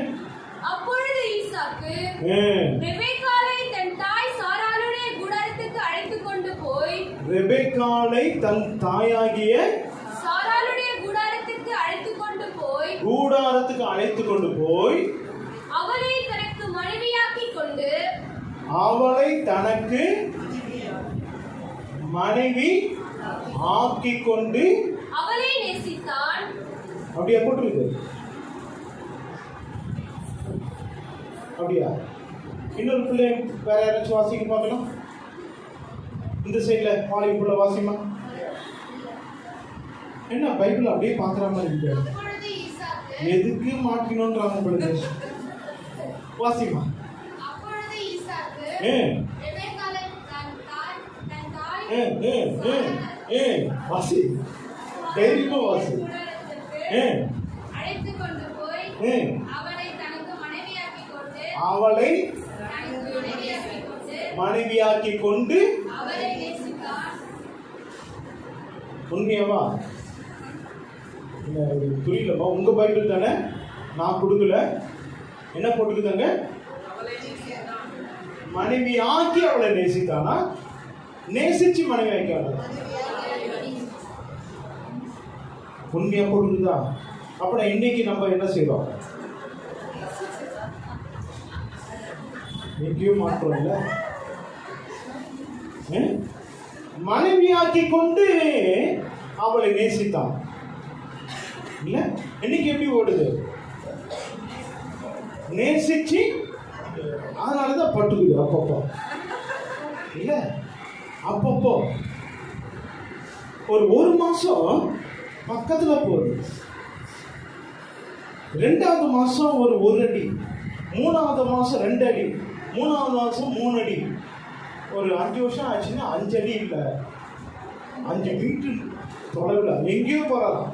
அப்பொழுது ஈசாக்கு ரெபெக்காளை தன் தாய் சாராளுடைய கூடாரத்துக்கு அழைத்து கொண்டு போய், ரெபெக்காளை தன் தாயாகிய சாராளுடைய கூடாரத்துக்கு அழைத்து கொண்டு போய் அவளை தனக்கு மனைவியாக்கி கொண்டு மனைவி ஆக்கிக் கொண்டு அவளை நேசித்தான். அப்படியா போட்டிருக்கு? அப்படியா? இன்னொரு பிள்ளை வேற யாராச்சும் வாசிக்க பார்க்கலாம். இந்த சைட்ல வாலிப பிள்ளை வாசிமா. என்ன பைபிள் அப்படியே பாக்குற மாதிரி இருக்கு. அப்பொழுது ஈசாக்கு, எதுக்கு மாட்டினோன்றாங்க பிள்ளை. வாசிமா. அப்பொழுது ஈசாக்கு ரெபெக்காளை தன் தாய் வாசி, தைரியமா வாசி. அழைத்து கொண்டு போய் அவளை தனக்கு மனைவியாக்கி கொண்டு அவளை நேசித்தான். உண்மையாவா? புரியலமா? உங்க பைபிள் தானே, நான் கொடுக்கல. என்ன போட்டுக்குதாங்க? மனைவியாக்கி அவளை நேசித்தானா? நேசிச்சு மனைவி ஆக்கியாளா? உண்மையா போட்டுக்குதா? அப்புறம் இன்னைக்கு நம்ம என்ன செய்வோம்? எங்கேயும் மாற்றோம் இல்ல? மனைவியாக்கி கொண்டு அவளை நேசித்தான். இல்ல இன்னைக்கு எப்படி ஓடுது? நேசிச்சு அதனாலதான் பட்டுக்குது அப்பப்போ. இல்ல அப்பப்போ ஒரு மாசம் பக்கத்துல போகுது, 2வது மாசம் ஒரு அடி, 3வது மாசம் 2 அடி, 3வது மாசம் 3 அடி, ஒரு 5 வருஷம் ஆச்சுன்னா 5 அடி இல்லை, 5 மீட்டர் தொலைவில் எங்கேயோ போகலாம்.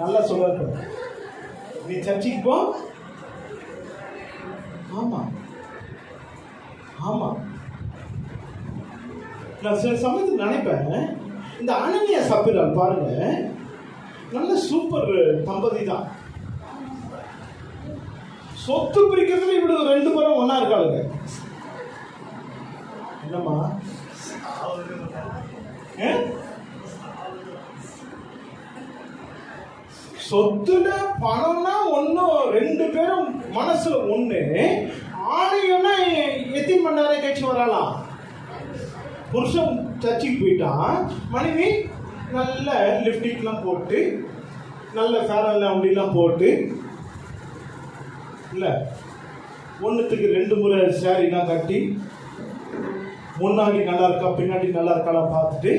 நல்லா சொல்ல, நீ சர்ச்சைக்கு போ. ஆமா ஆமா, நான் சில சமயத்தில் நினைப்பேன், இந்த அனனியா சப்பீரால் பாருங்க, நல்ல சூப்பர் தம்பதி தான். சொத்து பிரிக்கிறதுல இப்படி 2 பேரும் ஒன்னா இருக்காளுங்க. என்னம்மா சொத்துல பணம்னா ஒன்னும், 2 பேரும் மனசுல ஒண்ணு. ஆணையம்னா எத்தனை மணி நேரம் கழிச்சு வரலாம்? புருஷன் சர்ச்சைக்கு போயிட்டான், மனைவி நல்ல லிப்டிக்லாம் போட்டு, நல்ல ஃபேரன் லவ்லிலாம் போட்டு, இல்லை ஒன்றுத்துக்கு 2 முறை சாரிலாம் கட்டி, முன்னாடி நல்லா இருக்கா பின்னாடி நல்லா இருக்காலாம் பார்த்துட்டு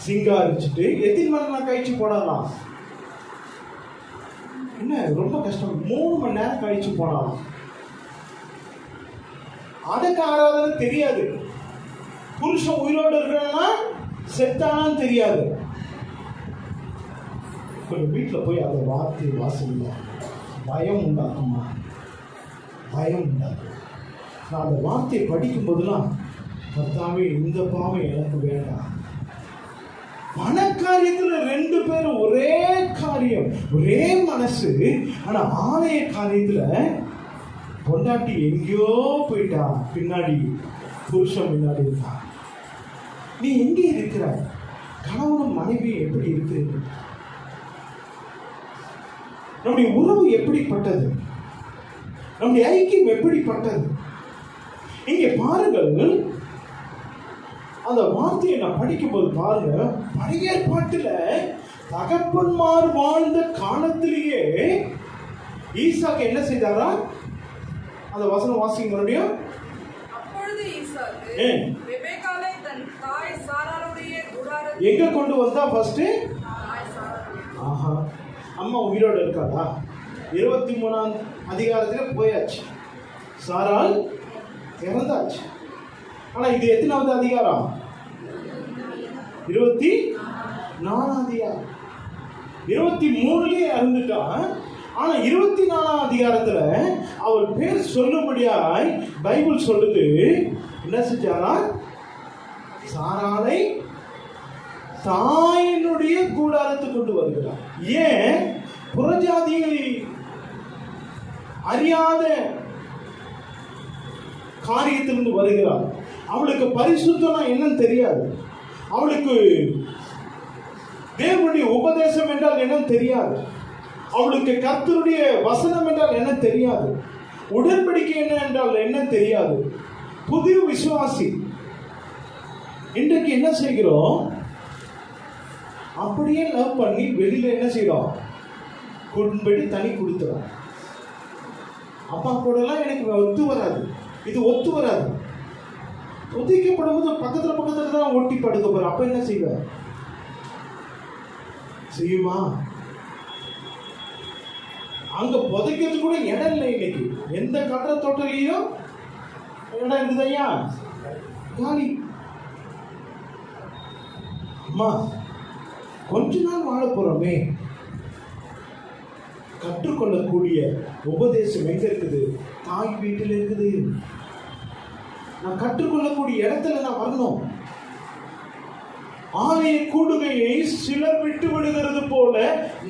சிங்காரிச்சுட்டு எத்தனை மணி நேரம் கழிச்சு போடலாம்? என்ன ரொம்ப கஷ்டம், 3 மணி நேரம் கழிச்சு போடலாம். அடக்க ஆராதனை தெரியாது, புருஷன் உயிரோடு இருக்கிறனா செத்தானான்னு தெரியாது. கொஞ்சம் வீட்டில் போய் அதை வார்த்தை வாசல்ல பயம் உண்டாக்குமா, பயம் உண்டாக்கும். நான் அந்த வார்த்தையை படிக்கும் போதெல்லாம், கர்த்தாவே இந்த பாவம் எனக்கு வேண்டாம். பணக்காரியத்துல 2 பேரும் ஒரே காரியம், ஒரே மனசு. ஆனா ஆலய காரியத்துல பொண்டாட்டி எங்கேயோ போயிட்டா, பின்னாடி புருஷன் முன்னாடி இருக்கா. நீ எங்க இருக்கிற? கணவனும் மனைவி எப்படி இருக்கு? நம்முடைய உறவு எப்படிப்பட்டது? நம்முடைய ஐக்கியம் எப்படிப்பட்டது? இங்கே பாருங்கள், அந்த வார்த்தையை நான் படிக்கும்போது பாருங்க, பழைய ஏற்பாட்டுல தகப்பன்மார் வாழ்ந்த காலத்திலேயே ஈசாக்கு என்ன செய்தாரா? அந்த வசனம் வாசிங்க மறுபடியும். அப்பொழுது ஈசாக்கு ரெபெக்காளை தன் தாய் சாராளுடைய கூடாரத்தில் எங்க கொண்டு வந்தா? ஃபர்ஸ்ட் தாய் சாராளுடைய. ஆஹா, அம்மா உயிரோடு இருக்காளா? 23ஆம் அதிகாரத்துல போயாச்சு, சாராள் இறந்தாச்சு. ஆனா இது எத்தனாவது அதிகாரம்? 24ஆம் அதிகாரம். 23லயே இறந்துட்டா. ஆனா 24ஆம் அதிகாரத்துல அவர் பேர் சொல்லும்படியாய் பைபிள் சொல்லுது. என்ன செஞ்சாரா? சாராளை தாயினுடைய கூடாரத்துக்கு கொண்டு வருகிறார். ஏன்? புறஜாதியை அறியாத காரியத்திலிருந்து வருகிறார். அவளுக்கு பரிசுத்தம்னா என்னன்னு தெரியாது, அவளுக்கு தேவனுடைய உபதேசம் என்றால் என்னன்னு தெரியாது, அவளுக்கு கர்த்தருடைய வசனம் என்றால் என்ன தெரியாது, உடன்படிக்கை என்ன என்றால் என்ன தெரியாது. புதிய விசுவாசி. இன்றைக்கு என்ன செய்கிறோம்? அப்படியே லவ் பண்ணி வெளியில என்ன செய்யறோம்? குடும்படி தனி கொடுத்துறோம். அப்பா கூட எல்லாம் எனக்கு ஒத்து வராது, இது ஒத்து வராது. ஒதுக்கப்படும்போது பக்கத்துல தான் ஒட்டி படுக்க போற. அப்ப என்ன செய்வ? செய்யுமா? அங்க புதைக்கிறது கூட இடம் இல்லை. இன்னைக்கு எந்த கட்டட தோட்டலையும் இடம் இருக்குது ஐயா, காலி. அம்மா கொஞ்ச நாள் வாழ போறோமே, கற்றுக்கொள்ளக்கூடிய உபதேசம் எங்க இருக்குது? தாய் வீட்டில் இருக்குது. நான் கற்றுக்கொள்ளக்கூடிய இடத்துல நான் வரணும். ஆலய கூடுகையை சிலர் விட்டு விடுகிறது போல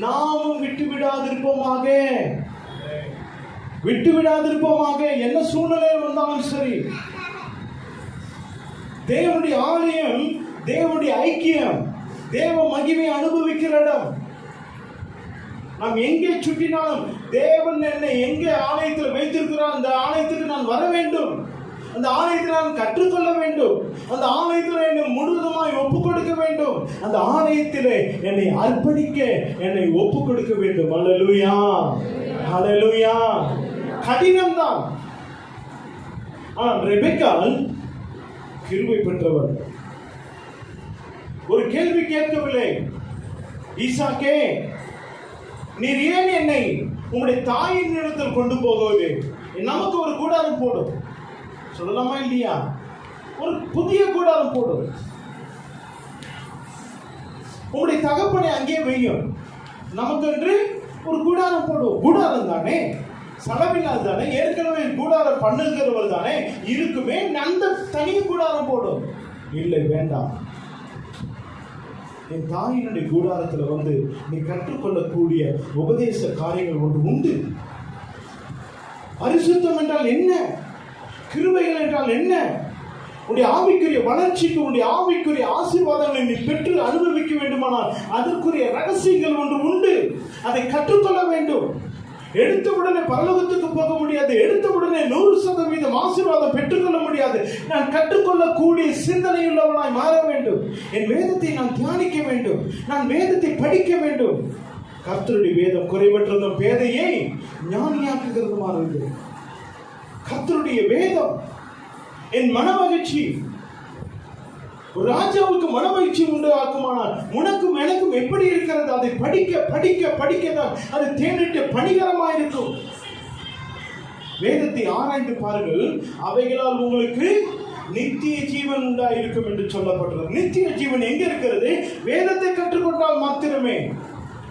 நாமும் விட்டு விடாதிருப்போமாக. விட்டு விடாதிருப்போமாக. என்ன சூழ்நிலை வந்தாலும் சரி, தேவனுடைய ஆலயம், தேவனுடைய ஐக்கியம், தேவ மகிமை அனுபவிக்கிற இடம். நாம் எங்கே சுற்றினாலும் தேவன் என்னை எங்கே ஆலயத்தில் வைத்திருக்கிறார், அந்த ஆலயத்துக்கு நான் வர வேண்டும். அந்த ஆலயத்தில் நான் கற்றுக்கொள்ள வேண்டும். அந்த ஆலயத்தில் என்னை முழுவதுமாய் ஒப்புக் கொடுக்க வேண்டும். அந்த ஆலயத்திலே என்னை அர்ப்பணிக்க என்னை ஒப்புக் கொடுக்க வேண்டும். அல்லேலூயா, அல்லேலூயா. கடினம்தான். ஆனால் ரெபெக்காள் கிருபை பெற்றவர். ஒரு கேள்வி கேட்கவில்லை. ஈசாக்கே, நீர் ஏன் என்னை உங்களுடைய தாயின் இடத்தில் கொண்டு போகவில்லை? நமக்கு ஒரு கூடாரம் போடும். சொல்லலாமா இல்லையா? ஒரு புதிய கூடாரம் போடும். உங்களுடைய தகப்பனை அங்கே வையும். நமக்கு என்று ஒரு கூடாரம் போடும். கூடாரம் தானே, செலவில்லாது தானே, ஏற்கனவே கூடாரம் பண்ணுகிறவர் தானே, இருக்குமே, அந்த தனி கூடாரம் போடும். இல்லை, வேண்டாம். என் தாயினுடைய கூடாரத்தில் வந்து நீ கற்றுக்கொள்ளக்கூடிய உபதேச காரியங்கள் ஒன்று உண்டு. பரிசுத்தம் என்றால் என்ன? கிருபைகள் என்றால் என்ன? உன்னுடைய ஆவிக்குரிய வளர்ச்சிக்கு, உன்னுடைய ஆவிக்குரிய ஆசீர்வாதங்களை நீ பெற்று அனுபவிக்க வேண்டுமானால் அதற்குரிய ரகசியங்கள் ஒன்று உண்டு. அதை கற்றுக்கொள்ள வேண்டும். எடுத்த உடனே பரலோகத்துக்கு போக முடியாது. எடுத்த உடனே 100% ஆசீர்வாதம் பெற்றுக்கொள்ள முடியாது. நான் கற்றுக்கொள்ளக்கூடிய சிந்தனையுள்ளவனாய் மாற வேண்டும். என் வேதத்தை நான் தியானிக்க வேண்டும். நான் வேதத்தை படிக்க வேண்டும். கர்த்தருடைய வேதம் குறைவற்றதும் பேதையை ஞானியாக்குகிறதுமா இருக்கு. கர்த்தருடைய வேதம் என் மனமகிழ்ச்சி. ஒரு ராஜாவுக்கு மனமகிழ்ச்சி உண்டு ஆக்குமானால் உனக்கும் எனக்கும் எப்படி இருக்கிறது? அதை படிக்க படிக்க படிக்கதான் அது தேனிட்டு பணிகரமாயிருக்கும். வேதத்தை ஆராய்ந்து பாருங்கள், அவைகளால் உங்களுக்கு நித்திய ஜீவன் உண்டாயிருக்கும் என்று சொல்லப்பட்டுள்ளது. நித்திய ஜீவன் எங்க இருக்கிறது? வேதத்தை கற்றுக்கொண்டால் மாத்திரமே.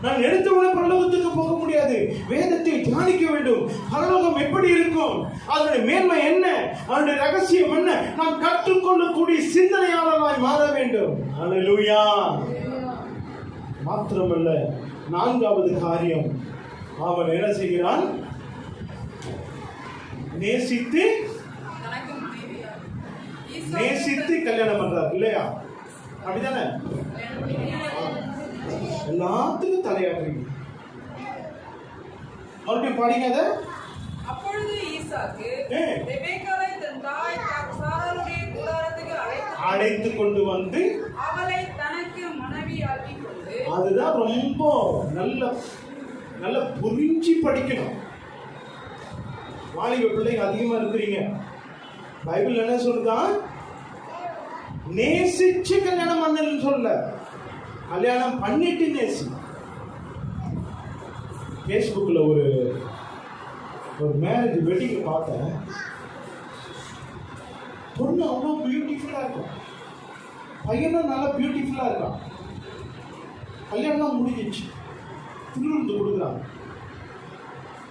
நான் எடுத்தவுடனே பரலோகத்துக்கு போக முடியாது. வேதத்தை தியானிக்க வேண்டும். பரலோகம் எப்படி இருக்கும், அதனுடைய மேன்மை என்ன, அதனுடைய ரகசியம் என்ன, நான் கற்றுக்கொள்ளக்கூடிய சிந்தனையாளராய் மாற வேண்டும். அல்லேலூயா. மாத்திரமல்ல, 4வது காரியம், அவன் என்ன செய்கிறான்? நேசித்து நேசித்து கல்யாணம் பண்றார் இல்லையா? அப்படிதானே? எல்லாத்துக்கும் தலையாட்டுறீங்க. மறுபடியும் பாடிங்க அதை. அப்பொழுது ஈசாக்கு ரெபெக்காளை தன் தாய் சாராளுடைய கூடாரத்துக்கு அழைத்து கொண்டு வந்து அவளை தனக்கு மனைவியாக்கி கொண்டு. அதுதான் ரொம்ப நல்ல புரிஞ்சு படிக்கணும். வாலிப பிள்ளைங்க அதிகமா இருக்கிறீங்க. பைபிள் என்ன சொல்லுதான்? நேசிச்சு கல்யாணம் பண்ணலன்னு சொல்ல, கல்யாணம் பண்ணிட்டு நேசி. ஃபேஸ்புக்கில் ஒரு மேரேஜ் வெட்டிங் பார்த்தேன். பொண்ணு அவ்வளோ பியூட்டிஃபுல்லாக இருக்கும், பையனும் நல்லா பியூட்டிஃபுல்லாக இருக்கான். கல்யாணம் முடிஞ்சிச்சு, திருவிருந்து கொடுக்குறாங்க.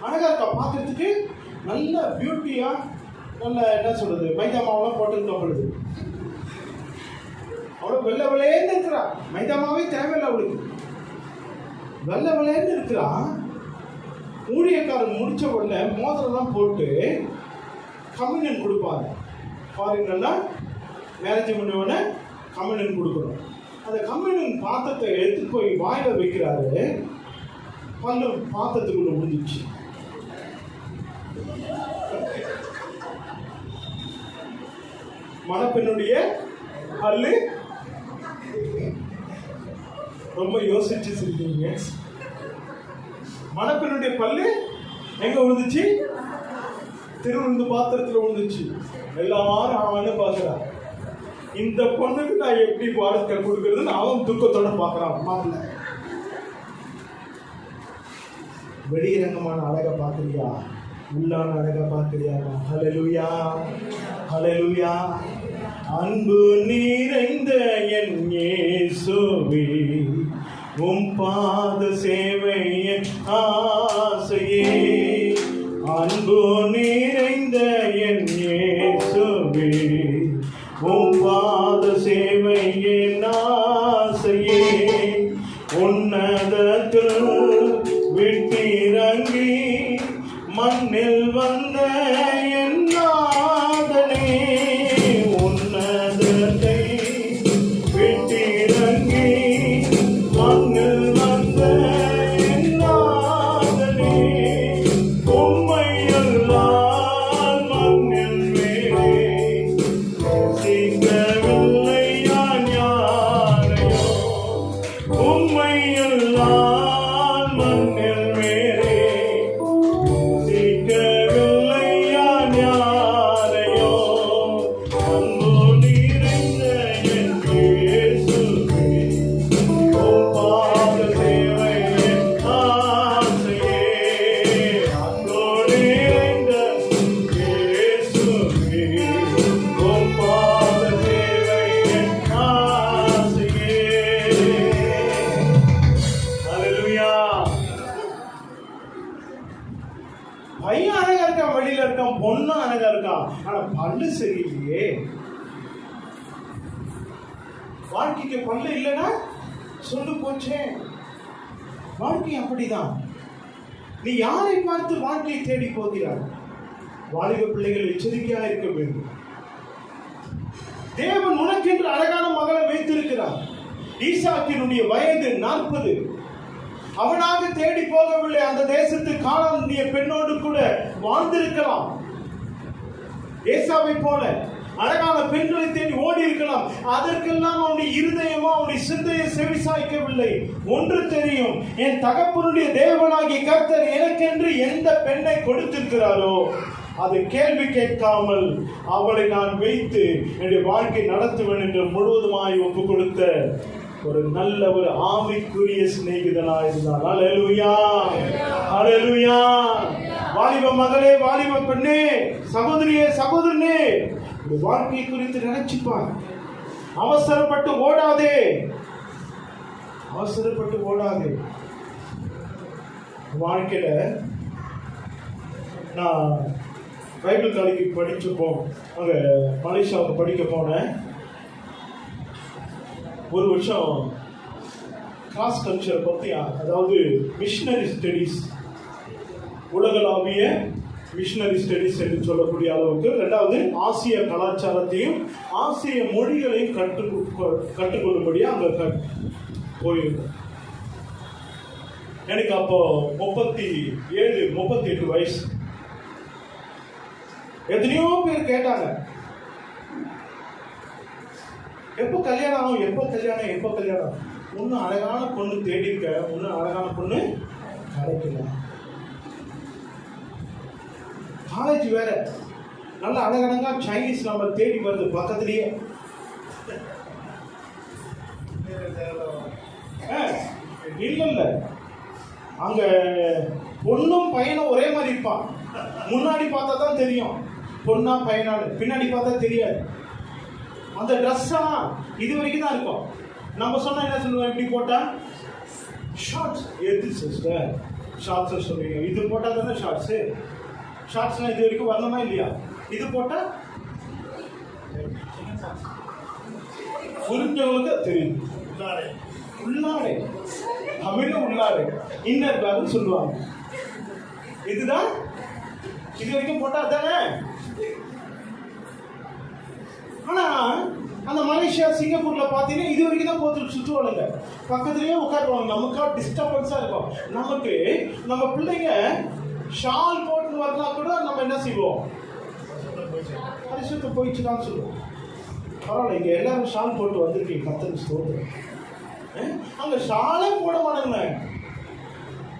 அழகாக இருக்கா பார்க்கறதுக்கு, நல்ல பியூட்டியாக, நல்ல என்ன சொல்றது, மைதாமாவெல்லாம் போட்டுருக்கப்படுது. அவ்வளோ வெள்ளை வெள்ளையேன்னு இருக்கிறா. மைதாமாவே தேவையில்லை அவளுக்கு. வெள்ளை வெள்ளையேன்னு இருக்கிறா. ஊழியக்காரன் முடிச்ச உடனே மோதிரம்லாம் போட்டு கம்யூனியன் கொடுப்பாங்க. ஃபாரின்லாம் மேரேஜ் பண்ண உடனே கம்யூனியன் கொடுக்குறோம். அந்த கம்யூனியன் பாத்திரத்தை எடுத்து போய் வாயில வைக்கிறாரு. பல்லு பாத்திரத்துக்குள்ள முடிஞ்சிச்சு. மணப்பெண்ணுடைய பல்லு. ரொம்ப யோசிச்சு சிரிக்கிறீங்க. மணப்பெண்ணுடைய பல்லு எங்க விழுந்துச்சு? திருவிருந்து பாத்திரத்தில் விழுந்துச்சு. எல்லாரும் அவனு பார்க்கிறான். இந்த பொண்ணுக்கு நான் எப்படி வாழ்க்கை கொடுக்கறதுன்னு அவன் துக்கத்தோட பார்க்கறான். மாப்பிள்ள வெளிரங்கமான அழகை பார்க்கறியா? உள்ளான அழகை பார்க்கறியா? ஹல்லேலூயா, ஹல்லேலூயா. அன்பு நிறைந்த என் இயேசுவே, உம் பாத சேவை என் ஆசையே. அன்பு நிறைந்த என் இயேசுவே, உம் பாத சேவை என் ஆசையே. உன்னதத்தில் விட்டிறங்கி மண்ணில் வந்த என் நாதனே, உன்னதத்தை விட்டிறங்கி மண்ணில் வந்த என் நாதனே. பல்லு சரியில்லையே. வாழ்க்கைக்கு பல்லு இல்லைன்னா சொல்லு போச்சே. வாழ்க்கை அப்படிதான். நீ யாரை பார்த்து வாழ்க்கையை தேடி போகிறாய்? வாலிப பிள்ளைகள் எச்சரிக்கையாக இருக்க வேண்டும். தேவன் உனக்கென்று அழகான மகளை வைத்திருக்கிறார். ஈசாக்கினுடைய வயது 40. அவனாக தேடி போகவில்லை. அந்த தேசத்து கானானிய பெண்ணோடு கூட வாழ்ந்திருக்கலாம். ஏசாவை போல அழகான பெண்களை தேடி ஓடி இருக்கலாம். அதற்கெல்லாம் அவனுடைய இருதயமோ அவனுடைய சிந்தையை செவிசாய்க்கவில்லை. ஒன்று தெரியும், என் தகப்பனுடைய தேவனாகிய கர்த்தர் எனக்கென்று எந்த பெண்ணை கொடுத்திருக்கிறாரோ அது கேள்வி கேட்காமல் அவளை நான் வைத்து என்னுடைய வாழ்க்கை நடத்துவேன் என்று முழுவதுமாய் ஒப்பு கொடுத்த ஒரு நல்ல ஒரு ஆவிக்குரிய சிநேகிதனாய் இருந்தார். ஹல்லேலூயா, ஹல்லேலூயா. வாலிப மகளே, வாலிப பெண்ணே, சகோதரியே, சகோதரனே, இந்த வாழ்க்கை குறித்து நினைச்சுப்பார். அவசரப்பட்டு ஓடாதே, அவசரப்பட்டு ஓடாதே. வாழ்க்கையில நான் பைபிள் காலேஜுக்கு படிச்சுப்போம். அங்கே மலேசியாவுக்கு படிக்க போனேன். ஒரு வருஷம் கிராஸ் கல்ச்சர் பற்றி, அதாவது மிஷனரி ஸ்டடீஸ், உலகளாவிய மிஷனரி ஸ்டடீஸ் என்று சொல்லக்கூடிய அளவுக்கு, ரெண்டாவது ஆசிய கலாச்சாரத்தையும் ஆசிய மொழிகளையும் கற்றுக்கொள்ளும்படியாக அங்கே போயிருந்தேன். எனக்கு அப்போ 37, 38 வயசு. எத்தனையோ பேர் கேட்டாங்க, எப்போ கல்யாணம் ஆகும், எப்போ கல்யாணம், எப்போ கல்யாணம். ஒன்றும் அழகான பொண்ணு தேடிக்க, ஒன்றும் அழகான பொண்ணு கிடைக்கல. காலேஜ் வேற, நல்ல அழகழகா சைனீஸ் நம்ம தேடி வருது பக்கத்துலயே. இல்ல அங்க பொண்ணும் பையனும் ஒரே மாதிரி இருப்பான். முன்னாடி பார்த்தா தான் தெரியும் பொண்ணா பையனாடு, பின்னாடி பார்த்தா தெரியாது. அந்த ட்ரெஸ்ஸா இது வரைக்கும் தான் இருக்கும். நம்ம சொன்னா என்ன சொல்லுவோம், இப்படி போட்டா ஷார்ட்ஸ், எது சிஸ்டர் ஷார்ட்ஸ் சொல்லுவீங்க, இது போட்டா தானே ஷார்ட்ஸு. ஷார்ட்ஸ்னா இது வரைக்கும் வரணுமா இல்லையா? இது போட்டா புரிஞ்சவங்களுக்கு தெரியும். உள்ளாடை, தமிழ்ல உள்ளாடை, இன்னர் பேர்னு சொல்லுவாங்க. இதுதான் இது வரைக்கும் போட்டா தானே. ஆனா அந்த மலேசியா, சிங்கப்பூர்ல பாத்தீங்கன்னா இது வரைக்கும் தான் போட்டு சுற்றுவாங்க, பக்கத்துலயே உட்காருவாங்க. நமக்கா டிஸ்டர்பன்ஸா இருக்கும். நமக்கு நம்ம பிள்ளைங்க ஷால் போட்டு வரனா கூட நம்ம என்ன செய்வோம், பரிசுத்த போயிடுச்சுதான் சொல்லுவோம். பரவாயில்ல, இங்க எல்லாரும் ஷால் போட்டு வந்திருக்கீங்க, கர்த்தருக்கு ஸ்தோத்திரம். அங்க ஷாலே போட மாட்டாங்க,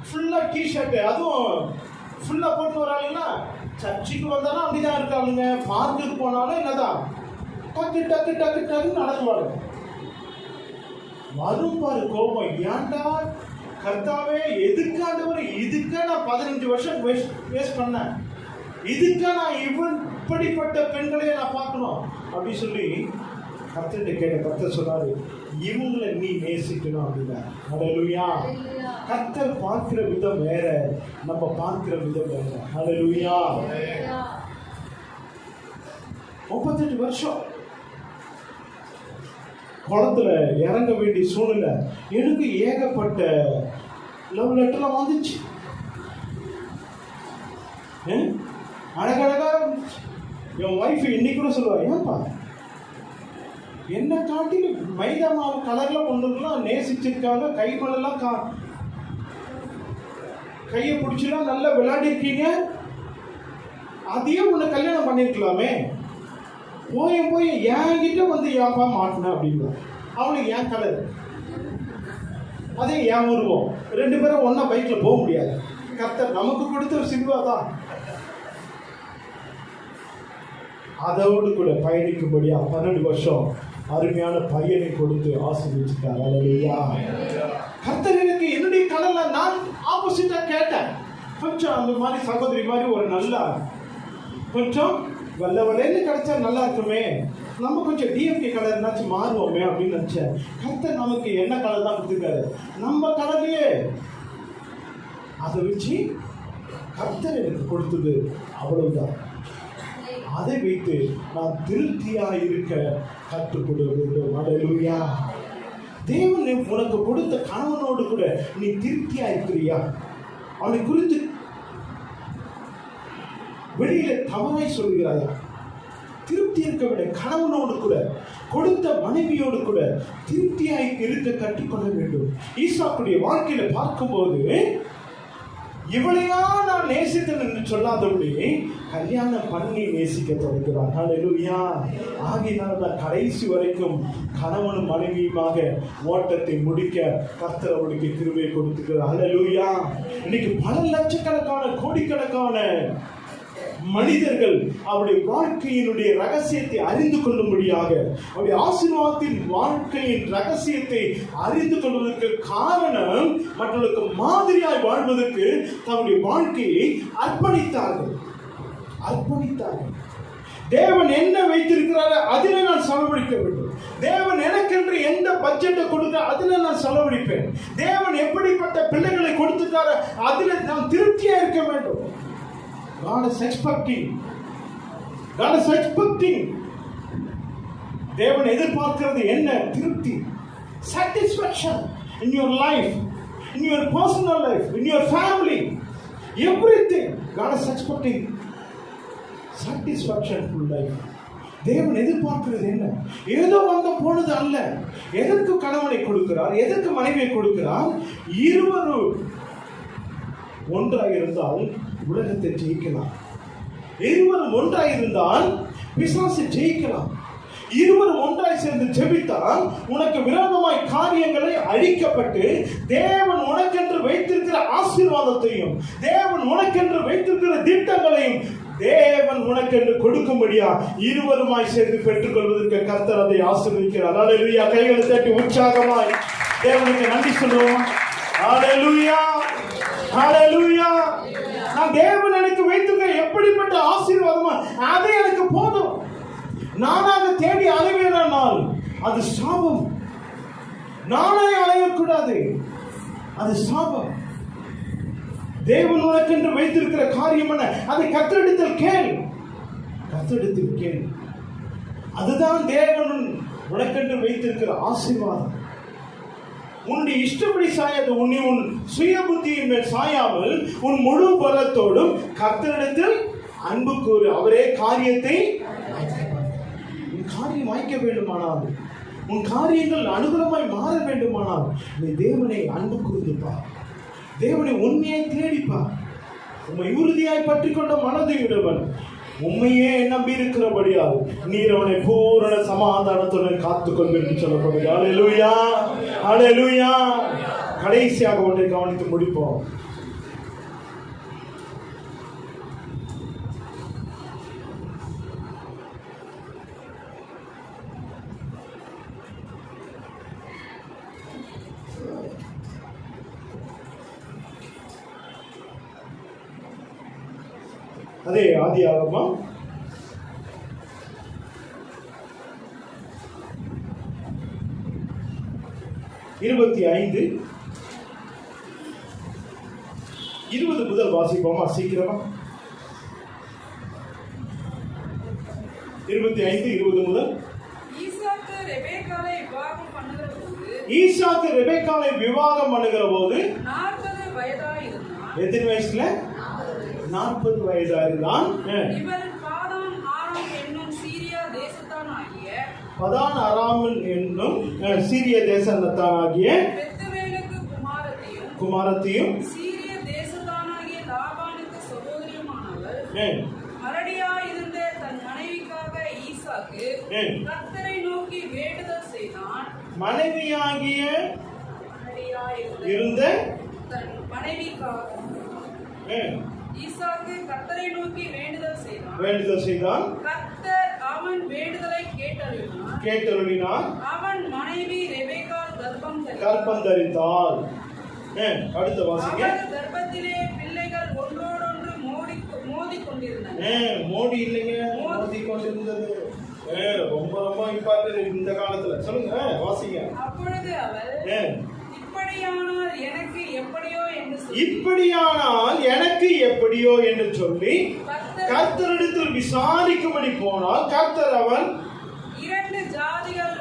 ஃபுல்லா டிஷர்ட், அதுவும் ஃபுல்லா போட்டு வராங்கன்னா. சர்ச்சுக்கு வந்தாலும் அப்படிதான் இருக்காளுங்க. பார்க்குக்கு போனாலும் என்னதான் டக்கு டக்கு டக்கு டக்கு நடக்குவாங்க. வரும் பாரு கோபம், ஏன்டா கர்த்தாவே, எதுக்காண்டவர், இதுக்கா நான் 15 வருஷம் வேஸ்ட் பண்ணேன், இதுக்கா நான் இப்படிப்பட்ட பெண்களையே நான் பார்க்கணும் அப்படி சொல்லி கர்த்தர்கிட்ட கேட்ட. கர்த்தர் சொன்னாரு, இவங்களை நீ நேசிக்கணும் அப்படின்னா. ஹல்லேலூயா. கர்த்தர் பார்க்கிற விதம் வேற, நம்ம பார்க்கிற விதம் வேற. ஹல்லேலூயா. 38 வருஷம் குளத்துல இறங்க வேண்டிய சூழ்நிலை. எனக்கு ஏகப்பட்ட லவ் லெட்டர்லாம் வந்துச்சு. அழகழகா என் ஒய்ஃப் இன்னைக்கு கூட சொல்லுவாங்க, ஏன்பா என்ன காட்டி மைதா மாவு கலர்ல ஒன்றுலாம் நேசிச்சிருக்காங்க, கை மேலாம் கையை பிடிச்சிலாம் நல்லா விளையாடி இருக்கீங்க, அதையே உன்னை கல்யாணம் பண்ணிருக்கலாமே, போய் என்கிட்ட வந்து ஏன்பா மாட்டின அப்படின்னா. அவனுக்கு ஏன் கலர், அதே ஏன் உருவம், 2 பேரும் ஒன்னா பைக்ல போக முடியாது. கர்த்தர் நமக்கு கொடுத்த ஒரு சிலுவாதான், அதோடு கூட பயணிக்கும்படியா 12 வருஷம் அருமையான பையனை கொடுத்து ஆசீர்வதிச்சிட்டார். ஹல்லேலூயா. கர்த்தர் எனக்கு என்னுடைய கலர்ல நான் ஆப்போசிட்டா கேட்டேன். கொஞ்சம் அந்த மாதிரி சகோதரி மாதிரி ஒரு நல்ல கொஞ்சம் வெள்ள வெள்ளைன்னு கிடைச்சா நல்லா இருக்குமே, நம்ம கொஞ்சம் டிஎம்கே கலர்னாச்சும் மாறுவோமே அப்படின்னு நினைச்சேன். கர்த்தர் நமக்கு என்ன கலர் தான் கொடுத்துருக்காரு, நம்ம கலர்லயே அதை வச்சு கர்த்தர் எனக்கு கொடுத்தது, அவ்வளவுதான். அதை வைத்து நான் திருப்தியா இருக்க கற்றுக்கொள்ள வேண்டும். அல்லேலூயா. தேவன் உனக்கு கொடுத்த கணவனோடு கூட நீ திருப்தியா இருக்கிறியா? அவனை குறித்து வெளியில தவறாய் சொல்கிறாயா? திருப்தி இருக்க வேண்டும். கணவனோடு கூட, கொடுத்த மனைவியோடு கூட திருப்தியாய் இருக்க கற்றுக்கொள்ள வேண்டும். ஈசாக்குடைய வாழ்க்கையில பார்க்கும்போது இவளையா நான் நேசித்தேன் என்று சொல்லாதபடி கல்யாணம் பண்ணி நேசிக்க தொடங்குகிறார். அல்லேலூயா. ஆகையினால் தான் கடைசி வரைக்கும் கணவனும் மனைவியுமாக ஓட்டத்தை முடிக்க கர்த்தர் அவளுக்கு கிருபையை கொடுத்துக்கிறார். அல்லேலூயா. இன்னைக்கு பல லட்சக்கணக்கான கோடிக்கணக்கான மனிதர்கள் அவருடைய வாழ்க்கையினுடைய ரகசியத்தை அறிந்து கொள்ளும்படியாக, அவருடைய ஆசீர்வாதத்தின் வாழ்க்கையின் ரகசியத்தை அறிந்து கொள்வதற்கு காரணம் மற்றவர்களுக்கு மாதிரியாய் வாழ்வதற்கு தன்னுடைய வாழ்க்கையை அர்ப்பணித்தார்கள். தேவன் என்ன வைத்திருக்கிறாரோ அதில் நான் செலவழிக்க வேண்டும். தேவன் எனக்கென்று எந்த பட்ஜெட்டை கொடுக்க அதில் நான் செலவழிப்பேன். தேவன் எப்படிப்பட்ட பிள்ளைகளை கொடுத்துட்டாரோ அதில் நான் திருப்தியா இருக்க வேண்டும். God is expecting. தேவன் எதிர்பார்க்கிறது என்ன? திருப்தி, satisfaction in your life, in your personal life, in your family, everything. God is expecting satisfactionful life. தேவன் எதிர்பார்க்கிறது என்ன? ஏதோ வந்த போனது அல்ல. எதற்கு கணவனை கொடுக்கிறார்? எதற்கு மனைவியை கொடுக்கிறார்? இருவரும் ஒன்றாக இருந்தால் உலகத்தை ஜெயிக்கலாம். இருவரும் ஒன்றாய் இருந்தால் பிசாசை ஜெயிக்கலாம். இருவரும் ஒன்றாய் சேர்ந்து ஜெபித்தால் உனக்கு விரோதமாய் காரியங்களை அழிக்கப்பட்டு தேவன் உனக்கென்று வைத்திருக்கிற ஆசீர்வாதத்தையும் தேவன் உனக்கென்று வைத்திருக்கிற திட்டங்களையும் தேவன் உனக்கென்று கொடுக்கும்படியா இருவருமாய் சேர்ந்து பெற்றுக் கொள்வதற்கு கர்த்தர் அதை ஆசீர்வதிக்கிறார். அல்லேலூயா. கைகளை தட்டி உற்சாகமாய் தேவனுக்கு நன்றி சொல்லுவோம். அல்லேலூயா. ஹல்லேலூயா. நான் தேவன் எனக்கு வைத்திருக்க எப்படிப்பட்ட ஆசீர்வாதமா அது எனக்கு போதும். நானாக தேடி அலைவேனால் அது சாபம். நானாக அலையக்கூடாது, அது சாபம். தேவன் உனக்கென்று வைத்திருக்கிற காரியம் என்ன? அதை கர்த்தரிடத்தில் கேள். அதுதான் தேவன் உனக்கென்று வைத்திருக்கிற ஆசீர்வாதம். உன்னுடைய இஷ்டப்படி சாயாது, உன் சுய புத்தியின் மேல் சாயாமல் உன் முழு பலத்தோடும் கர்த்தரிடத்தில் அன்பு கூறு. அவரே காரியத்தை உன் காரியம் வாய்க்க வேண்டுமானால், உன் காரியங்கள் அனுகூலமாய் மாற வேண்டுமானால் நீ தேவனை அன்பு கூர்ந்துப்பா. தேவனை உண்மையை தேடிப்பா. உம்மை உறுதியாய் பற்றி கொண்ட மனதை விடவன் உண்மையே நம்பி இருக்கிறபடியால் நீர் அவனை பூரண சமாதானத்துடன் காத்துக்கொள் என்று சொல்லப்படுது. அல்லேலூயா. அல்லேலூயா. கடைசியாக ஒன்றை கவனித்து முடிப்போம். அதே ஆதியாகமம் 25:20 முதல் வாசிப்போமா? சீக்கிரமா 25:20 முதல். ஈசாக்கு ரெபெக்காளை விவாகம் பண்ணுகிற போது 40 வயதாயிருந்தான். எத்தனை வயசுல? 40 வயதாயிருந்தான். இவன் பாதான் ஆராம் என்னும் சீரியா தேசத்தானாகிய பதான் அராமல் என்னும் சீரிய தேசத்தானாகிய பெத்துவேலுக்கு குமாரத்தையும் சீரிய தேசத்தானாகிய லாபானுக்கு சகோதரியுமானவள் மறடியாயிருந்த தன் மனைவிக்காக ஈசாக்கு கர்த்தரை நோக்கி வேண்டுதல் செய்தான். மனைவியாகிய இருந்த தன் மனைவிக்காக ஈசாக்கு கர்த்தரை நோக்கி வேண்டுதல் செய்தான். கர்த்தர் அவன் வேண்டுதலை கேட்டருளினார். அவன் மனைவி ரெபெக்காள் கர்ப்பம் தரித்தாள். அடுத்த வாசிங்க. கர்ப்பத்திலே பிள்ளைகள் ஒன்றோடொன்று மோதி கொண்டிருந்தன. மோடி இல்லைங்க, மோதி கொண்டிருந்தது. ரொம்ப ரொம்ப இம்பார்ட்டன்ட் இந்த காலத்துல. சொல்லுங்க, வாசிங்க. அப்பொழுது அவள் இப்படியானால் எனக்கு எப்படியோ என்று சொல்லி கர்த்தரிடத்தில் விசாரிக்கும்படி போனால் கர்த்தர் அவன் இரண்டு ஜாதிகள்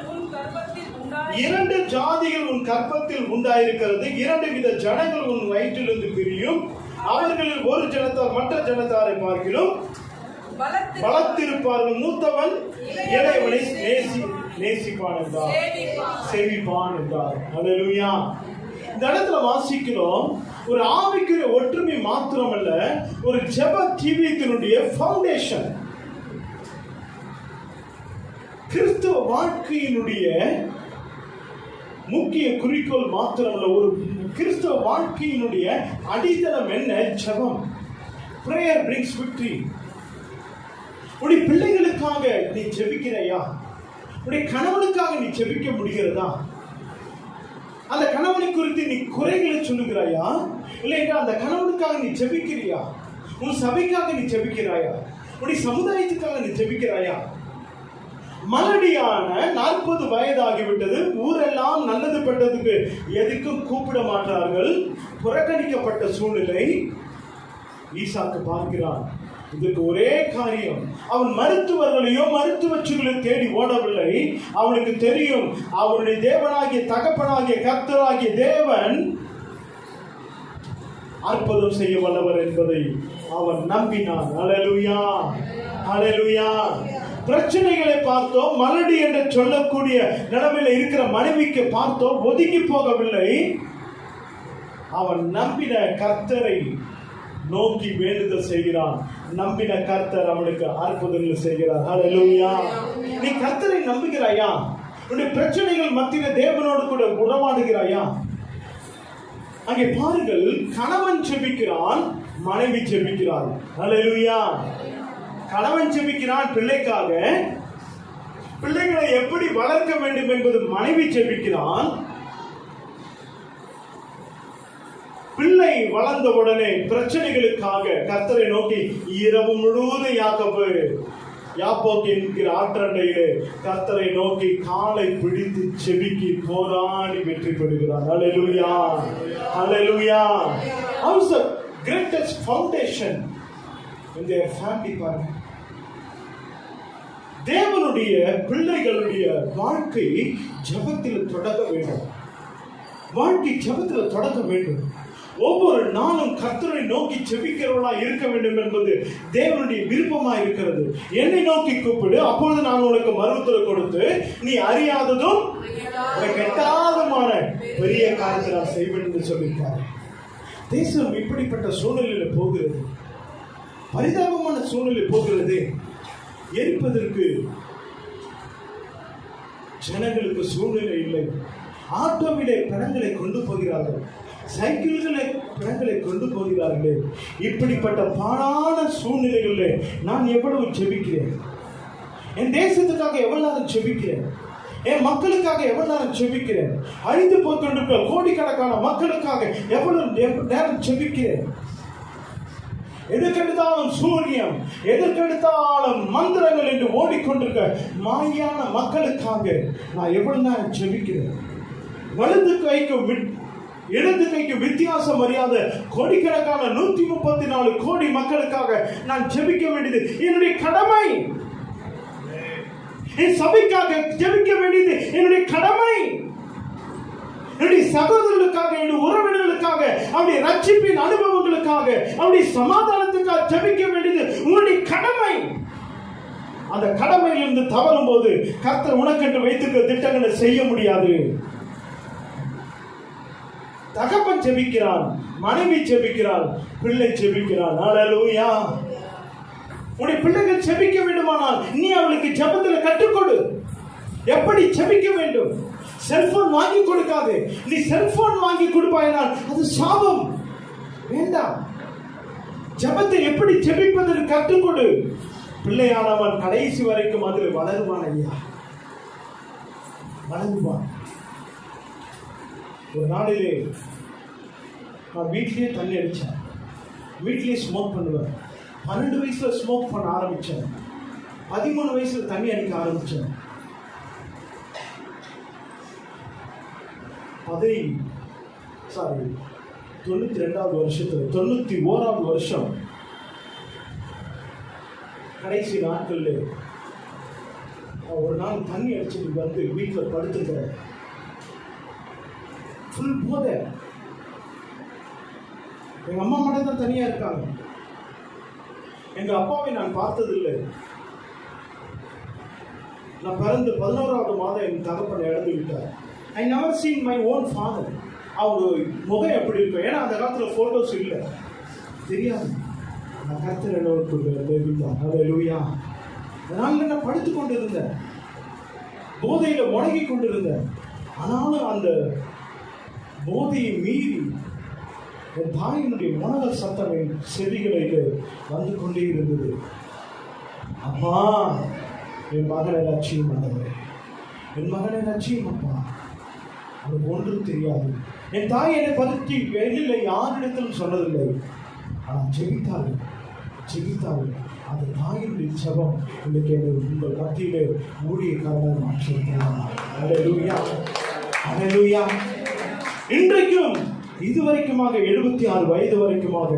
உன் கர்ப்பத்தில் உண்டாயிருக்கிறது, இரண்டு வித ஜனங்கள் உன் வயிற்றிலிருந்து பிரியும், அவர்களில் ஒரு ஜனத்தார் மற்ற ஜனத்தாரை பார்க்கிலும் பலத்திருப்பார்கள், மூத்தவன் இளையவனை நேசிப்பான் என்றார், சேவிப்பான் என்றார். அல்லேலூயா. இந்த இடத்துல வாசிக்கிறோம், ஒரு ஆவிக்குரிய ஒற்றுமை மாத்திரமல்ல, ஒரு ஜெப ஜீவியத்தினுடைய ஃபவுண்டேஷன். கிறிஸ்தவ வாழ்க்கையினுடைய முக்கிய குறிக்கோள் மாத்திரமல்ல, ஒரு கிறிஸ்தவ வாழ்க்கையினுடைய அடித்தளம் என்ன? ஜெபம். Prayer brings victory. உடைய பிள்ளைகளுக்காக நீ ஜெபிக்கிறையா? உடைய கணவனுக்காக நீ ஜெபிக்க முடிகிறதா? அந்த கணவனை குறித்து நீ குறைகளை சொல்லுகிறாயா? இல்லை என்றால் அந்த கணவனுக்காக நீ ஜெபிக்கிறியா? உன் சபைக்காக நீ ஜெபிக்கிறாயா? உடைய சமுதாயத்துக்காக நீ ஜெபிக்கிறாயா? மலடியான 40 வயதாகிவிட்டது, ஊரெல்லாம் நல்லது பட்டதுக்கு எதுக்கும் கூப்பிட மாட்டார்கள், புறக்கணிக்கப்பட்ட சூழ்நிலை. ஈசாக்கு பார்க்கிறான். இதுக்கு ஒரே காரியம், அவன் மருத்துவர்களையோ மருத்துவச்சிகளை தேடி ஓடவில்லை. அவனுக்கு தெரியும், அவருடைய தேவனாகிய தகப்பனாகிய கர்த்தராகிய தேவன் அற்புதம் செய்ய வல்லவர் என்பதை அவன் நம்பினான். அல்லேலூயா, அல்லேலூயா. பிரச்சனைகளை பார்த்தோம், மலடி என்று சொல்லக்கூடிய நிலைமையில இருக்கிற மனைவிக்கு பார்த்தோம், ஒதுங்கி போகவில்லை. அவன் நம்பின கர்த்தரை நோக்கி வேண்டுதல் செய்கிறான். நம்பின கர்த்தர் அவனுக்கு அற்புதங்கள் செய்கிறார். அல்லேலூயா. நீ கர்த்தரை நம்புகிறாயா? உன்னுடைய பிரச்சனைகள் மத்தியில தேவனோடு கூட உறவாடுகிறாயா? அங்கே பாருங்கள், கணவன் ஜெபிக்கிறான், மனைவி ஜெபிக்கிறாள். அல்லேலூயா. கணவன் ஜெபிக்கிறான் பிள்ளைக்காக, பிள்ளைகளை எப்படி வளர்க்க வேண்டும் என்பது மனைவி ஜெபிக்கிறான். பிள்ளை வளர்ந்த உடனே பிரச்சனைகளுக்காக கர்த்தரை நோக்கி இரவு முழுவதும் யாப்போக்கு என்கிற ஆற்றண்டையிலே கர்த்தரை நோக்கி காலை பிடித்து செபிக்கி போராடி வெற்றி பெறுகிறார். அல்லேலூயா, அல்லேலூயா. How is the greatest foundation in their family? பாருங்க, தேவனுடைய பிள்ளைகளுடைய வாழ்க்கை ஜெபத்தில் தொடங்க வேண்டும். வாழ்க்கை ஜெபத்தில் தொடங்க வேண்டும். ஒவ்வொரு நாளும் கர்த்தரை நோக்கி ஜெபிக்கிறவர்களா இருக்க வேண்டும் என்பது தேவனுடைய விருப்பமா இருக்கிறது. என்னை நோக்கி கூப்பிடு, அப்பொழுது நான் உனக்கு மறுத்தல் கொடுத்து நீ அறியாததும் கெட்டாதமான பெரிய காரியத்தை நான் செய்வேன் என்று சொல்லியிருக்காரு. தேசம் இப்படிப்பட்ட சூழ்நிலையில் போகிறது, பரிதாபமான சூழ்நிலை போகிறது. எரிப்பதற்கு ஜனங்களுக்கு சூழ்நிலை இல்லை. ஆட்டோவிலே பிணங்களை கொண்டு போகிறார்கள், சைக்கிள்களை பிணங்களை கொண்டு போகிறார்களே. இப்படிப்பட்ட பாடான சூழ்நிலைகளில் நான் எவ்வளவு ஜெபிக்கிறேன்? என் தேசத்துக்காக எவ்வளவு நேரம் ஜெபிக்கிறேன்? என் மக்களுக்காக எவ்வளவு நேரம் ஜெபிக்கிறேன்? அழிந்து போய்கொண்டிருக்கிற கோடிக்கணக்கான மக்களுக்காக எவ்வளவு நேரம் ஜெபிக்கிறேன்? எதற்கெடுத்தாலும் சூரியம், எதற்கெடுத்தாலும் மந்திரங்கள் என்று ஓடிக்கொண்டிருக்க மாயான மக்களுக்காக நான் எவ்வளவு நேரம் ஜெபிக்கிறேன்? வலது கைக்கும் இடது கைக்கு வித்தியாசம் அறியாத கோடிக்கணக்கான 134 கோடி மக்களுக்காக நான் ஜெபிக்க வேண்டியது என்னுடைய கடமை. என் சபைக்காக ஜெபிக்க வேண்டியது என்னுடைய கடமை. என்னுடைய சகோதரர்களுக்காக, என்னுடைய உறவினர்களுக்காக, அவருடைய ரட்சிப்பின் அனுபவங்களுக்காக, அவருடைய சமாதானத்துக்காக ஜெபிக்க வேண்டியது உன்னுடைய கடமை. அந்த கடமையிலிருந்து தவறும் போது கர்த்தர் உனக்கென்று வைத்திருக்கிற திட்டங்களை செய்ய முடியாது. தகப்பன் ஜெபிக்கிறான், மனைவி ஜெபிக்கிறாள், பிள்ளை ஜெபிக்கிறான். அல்லேலூயா. உன்னுடைய பிள்ளைகள் ஜெபிக்க வேண்டுமானால் நீ அவளுக்கு ஜெபத்தில் கற்றுக்கொடு, எப்படி ஜெபிக்க வேண்டும். செல்போன் வாங்கி கொடுக்காதே. நீ செல்போன் வாங்கி கொடுப்பாயினால் அது சாபம். வேண்டாம். ஜெபத்தை எப்படி ஜெபிப்பதற்கு கற்றுக்கொடு. பிள்ளையானவன் கடைசி வரைக்கும் அதில் வளருவான். ஐயா, வளருவான். ஒரு நாளிலே நான் வீட்லேயே தண்ணி அடித்தேன், வீட்லேயே ஸ்மோக் பண்ணுவேன். 12 வயசில் ஸ்மோக் பண்ண ஆரம்பித்தேன், 13 வயசில் தண்ணி அடிக்க ஆரம்பித்தேன். 92வது வருஷத்தில் 91வது வருஷம் கடைசி நாட்கள்ல ஒரு நாள் தண்ணி அடிச்சுட்டு வந்து வீட்டில் படுத்துக்கிறேன். ஃபுல் போதை. எங்க அம்மா மட்டும் தான் தனியா இருக்காங்க. எங்க அப்பாவை நான் பார்த்ததில்லை. நான் பிறந்து 11வது மாதம் என் தகப்பனை இழந்து விட்டார். I never seen my own father. அவங்க முகம் எப்படி இருக்கும்? ஏன்னா அந்த காலத்தில் ஃபோட்டோஸ் இல்லை, தெரியாது. நான் கர்த்தர் ஹல்லேலூயா. அதனால நான் படுத்து கொண்டு இருந்தேன், போதையில முடங்கி கொண்டிருந்தேன். ஆனாலும் அந்த போதையை மீறி என் தாயினுடைய உணவல் சத்தம் என் செவிகளில் வந்து கொண்டே இருந்தது. அம்மா, என் மகனை லட்சியம் ஆனவர், என் மகனை லட்சியம் அப்பா. அவனுக்கு ஒன்றும் தெரியாது. என் தாய் என்னை பற்றி வெளியில் யாரிடத்திலும் சொன்னதில்லை. ஆனால் ஜெபித்தாள். அந்த தாயினுடைய ஜெபம் இன்னைக்கு உங்கள் மத்தியிலே ஊழியக்காரனை மாற்றியிருக்கிறார். ஹல்லேலூயா, ஹல்லேலூயா. இன்றைக்கும் இதுவரைக்குமாக 76 வயது வரைக்குமாக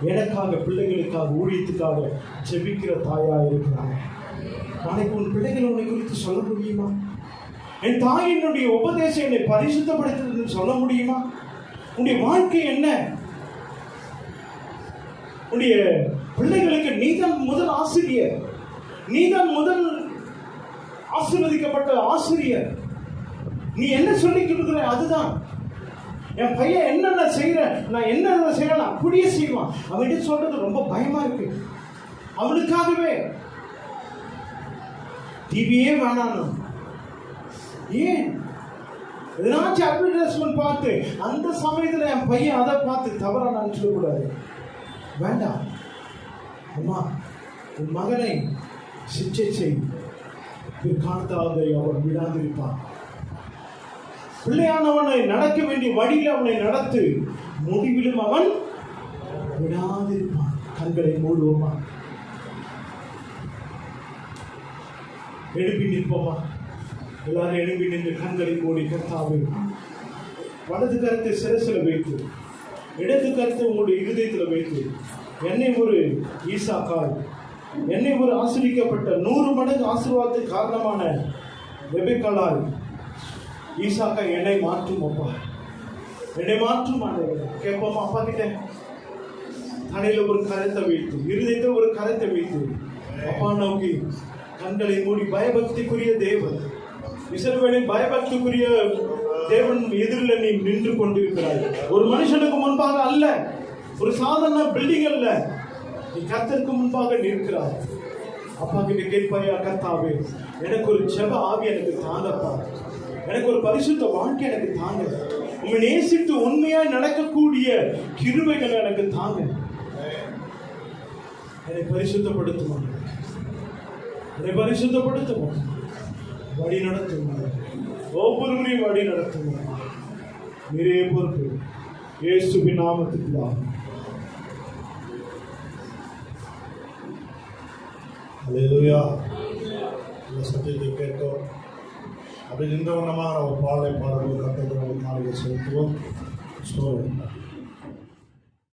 எனக்காக, பிள்ளைகளுக்காக, ஊழியத்துக்காக ஜெபிக்கிற தாயா இருக்கிறாங்க. நாளைக்கு உன் பிள்ளைகள் உன்னை குறித்து சொல்ல முடியுமா? என் தாயினுடைய உபதேசம் என்னை பரிசுத்தப்படுத்துன்னு சொல்ல முடியுமா? உன்னுடைய வாழ்க்கை என்ன? உன்னுடைய பிள்ளைகளுக்கு நீதான் முதல் ஆசிரியர், நீதான் முதல் ஆசீர்வதிக்கப்பட்ட ஆசிரியர். நீ என்ன சொல்லி கொடுக்குற அதுதான். என் பையன் என்னென்ன செய்யறேன், நான் என்ன செய்யறேன் அப்படியே செய்வான். அவன்கிட்ட சொல்றது ரொம்ப பயமா இருக்கு. அவனுக்காகவே டிவியே வேணாம். ஏன்? எதனாச்சும் அட்வர்டைஸ்மெண்ட் பார்த்து அந்த சமயத்தில் என் பையன் அதை பார்த்து தவறா நினைச்சுக்க கூடாது. வேண்டாம். அம்மா, உன் மகனை சிச்சை செய், பிற்காலத்தாக அவன் விடாதிருப்பான். பிள்ளையானவனை நடக்க வேண்டிய வழியில் அவனை நடத்து, முடிவிலும் அவன் விடாதிருப்பான். கண்களை மூடுவோமா, எழுப்பி நிற்போமா? எல்லாரும் எழுப்பி நின்று கண்களை மூடி கர்த்தாவே, வலது கருத்தை சிரசில் வைத்து, இடது கருத்தை உங்களுடைய இருதயத்தில் வைத்து, என்னை ஒரு ஈசாக்காய், என்னை ஒரு ஆசீர்வதிக்கப்பட்ட 100 மடங்கு ஆசீர்வாதத்துக்கு காரணமான ரெபெக்காளாய் ஈசாக்கா என்னை மாற்றும் அப்பா, என்னை மாற்றும் ஆண்டவரே. கேட்போமா அப்பா கிட்ட? தலையில ஒரு கரத்தை வைத்து, இருதயத்தில் ஒரு கரத்தை வைத்து அப்பா நோக்கி கண்களை மூடி, பயபக்திக்குரிய தேவன், இஸ்ரவேலின் பயபக்திக்குரிய தேவன் எதிரில் நீ நின்று கொண்டிருக்கிறாய். ஒரு மனுஷனுக்கு முன்பாக அல்ல, ஒரு சாதாரண பில்டிங் அல்ல, நீ கர்த்தருக்கு முன்பாக நிற்கிறாய். அப்பா கிட்ட கேட்பாயா, கர்த்தாவே எனக்கு ஒரு ஜெப ஆவி எனக்கு தாங்கப்பா, எனக்கு ஒரு பரிசுத்த வாழ்க்கை எனக்கு தாங்க, உண்மை நேசித்து உண்மையாய் நடக்கக்கூடிய கிருபைகளை எனக்கு தாங்க, என்னை பரிசுத்தப்படுத்துமா, என்னை பரிசுத்தப்படுத்துமா, வழி நடத்துமா, ஒவ்வொருவரையும் வழி நடத்துமா. நீரே பொறுப்பு. இயேசுவின் நாமத்துக்கு தான். அல்லேலூயா. இந்த சத்தியத்தை கேட்டோம். அப்படி நின்றவனமாக நம்ம பாடலை பாடுவோம். கர்த்தருக்கு நாளைக்கு செலுத்துவோம். ஸ்தோத்திரம்.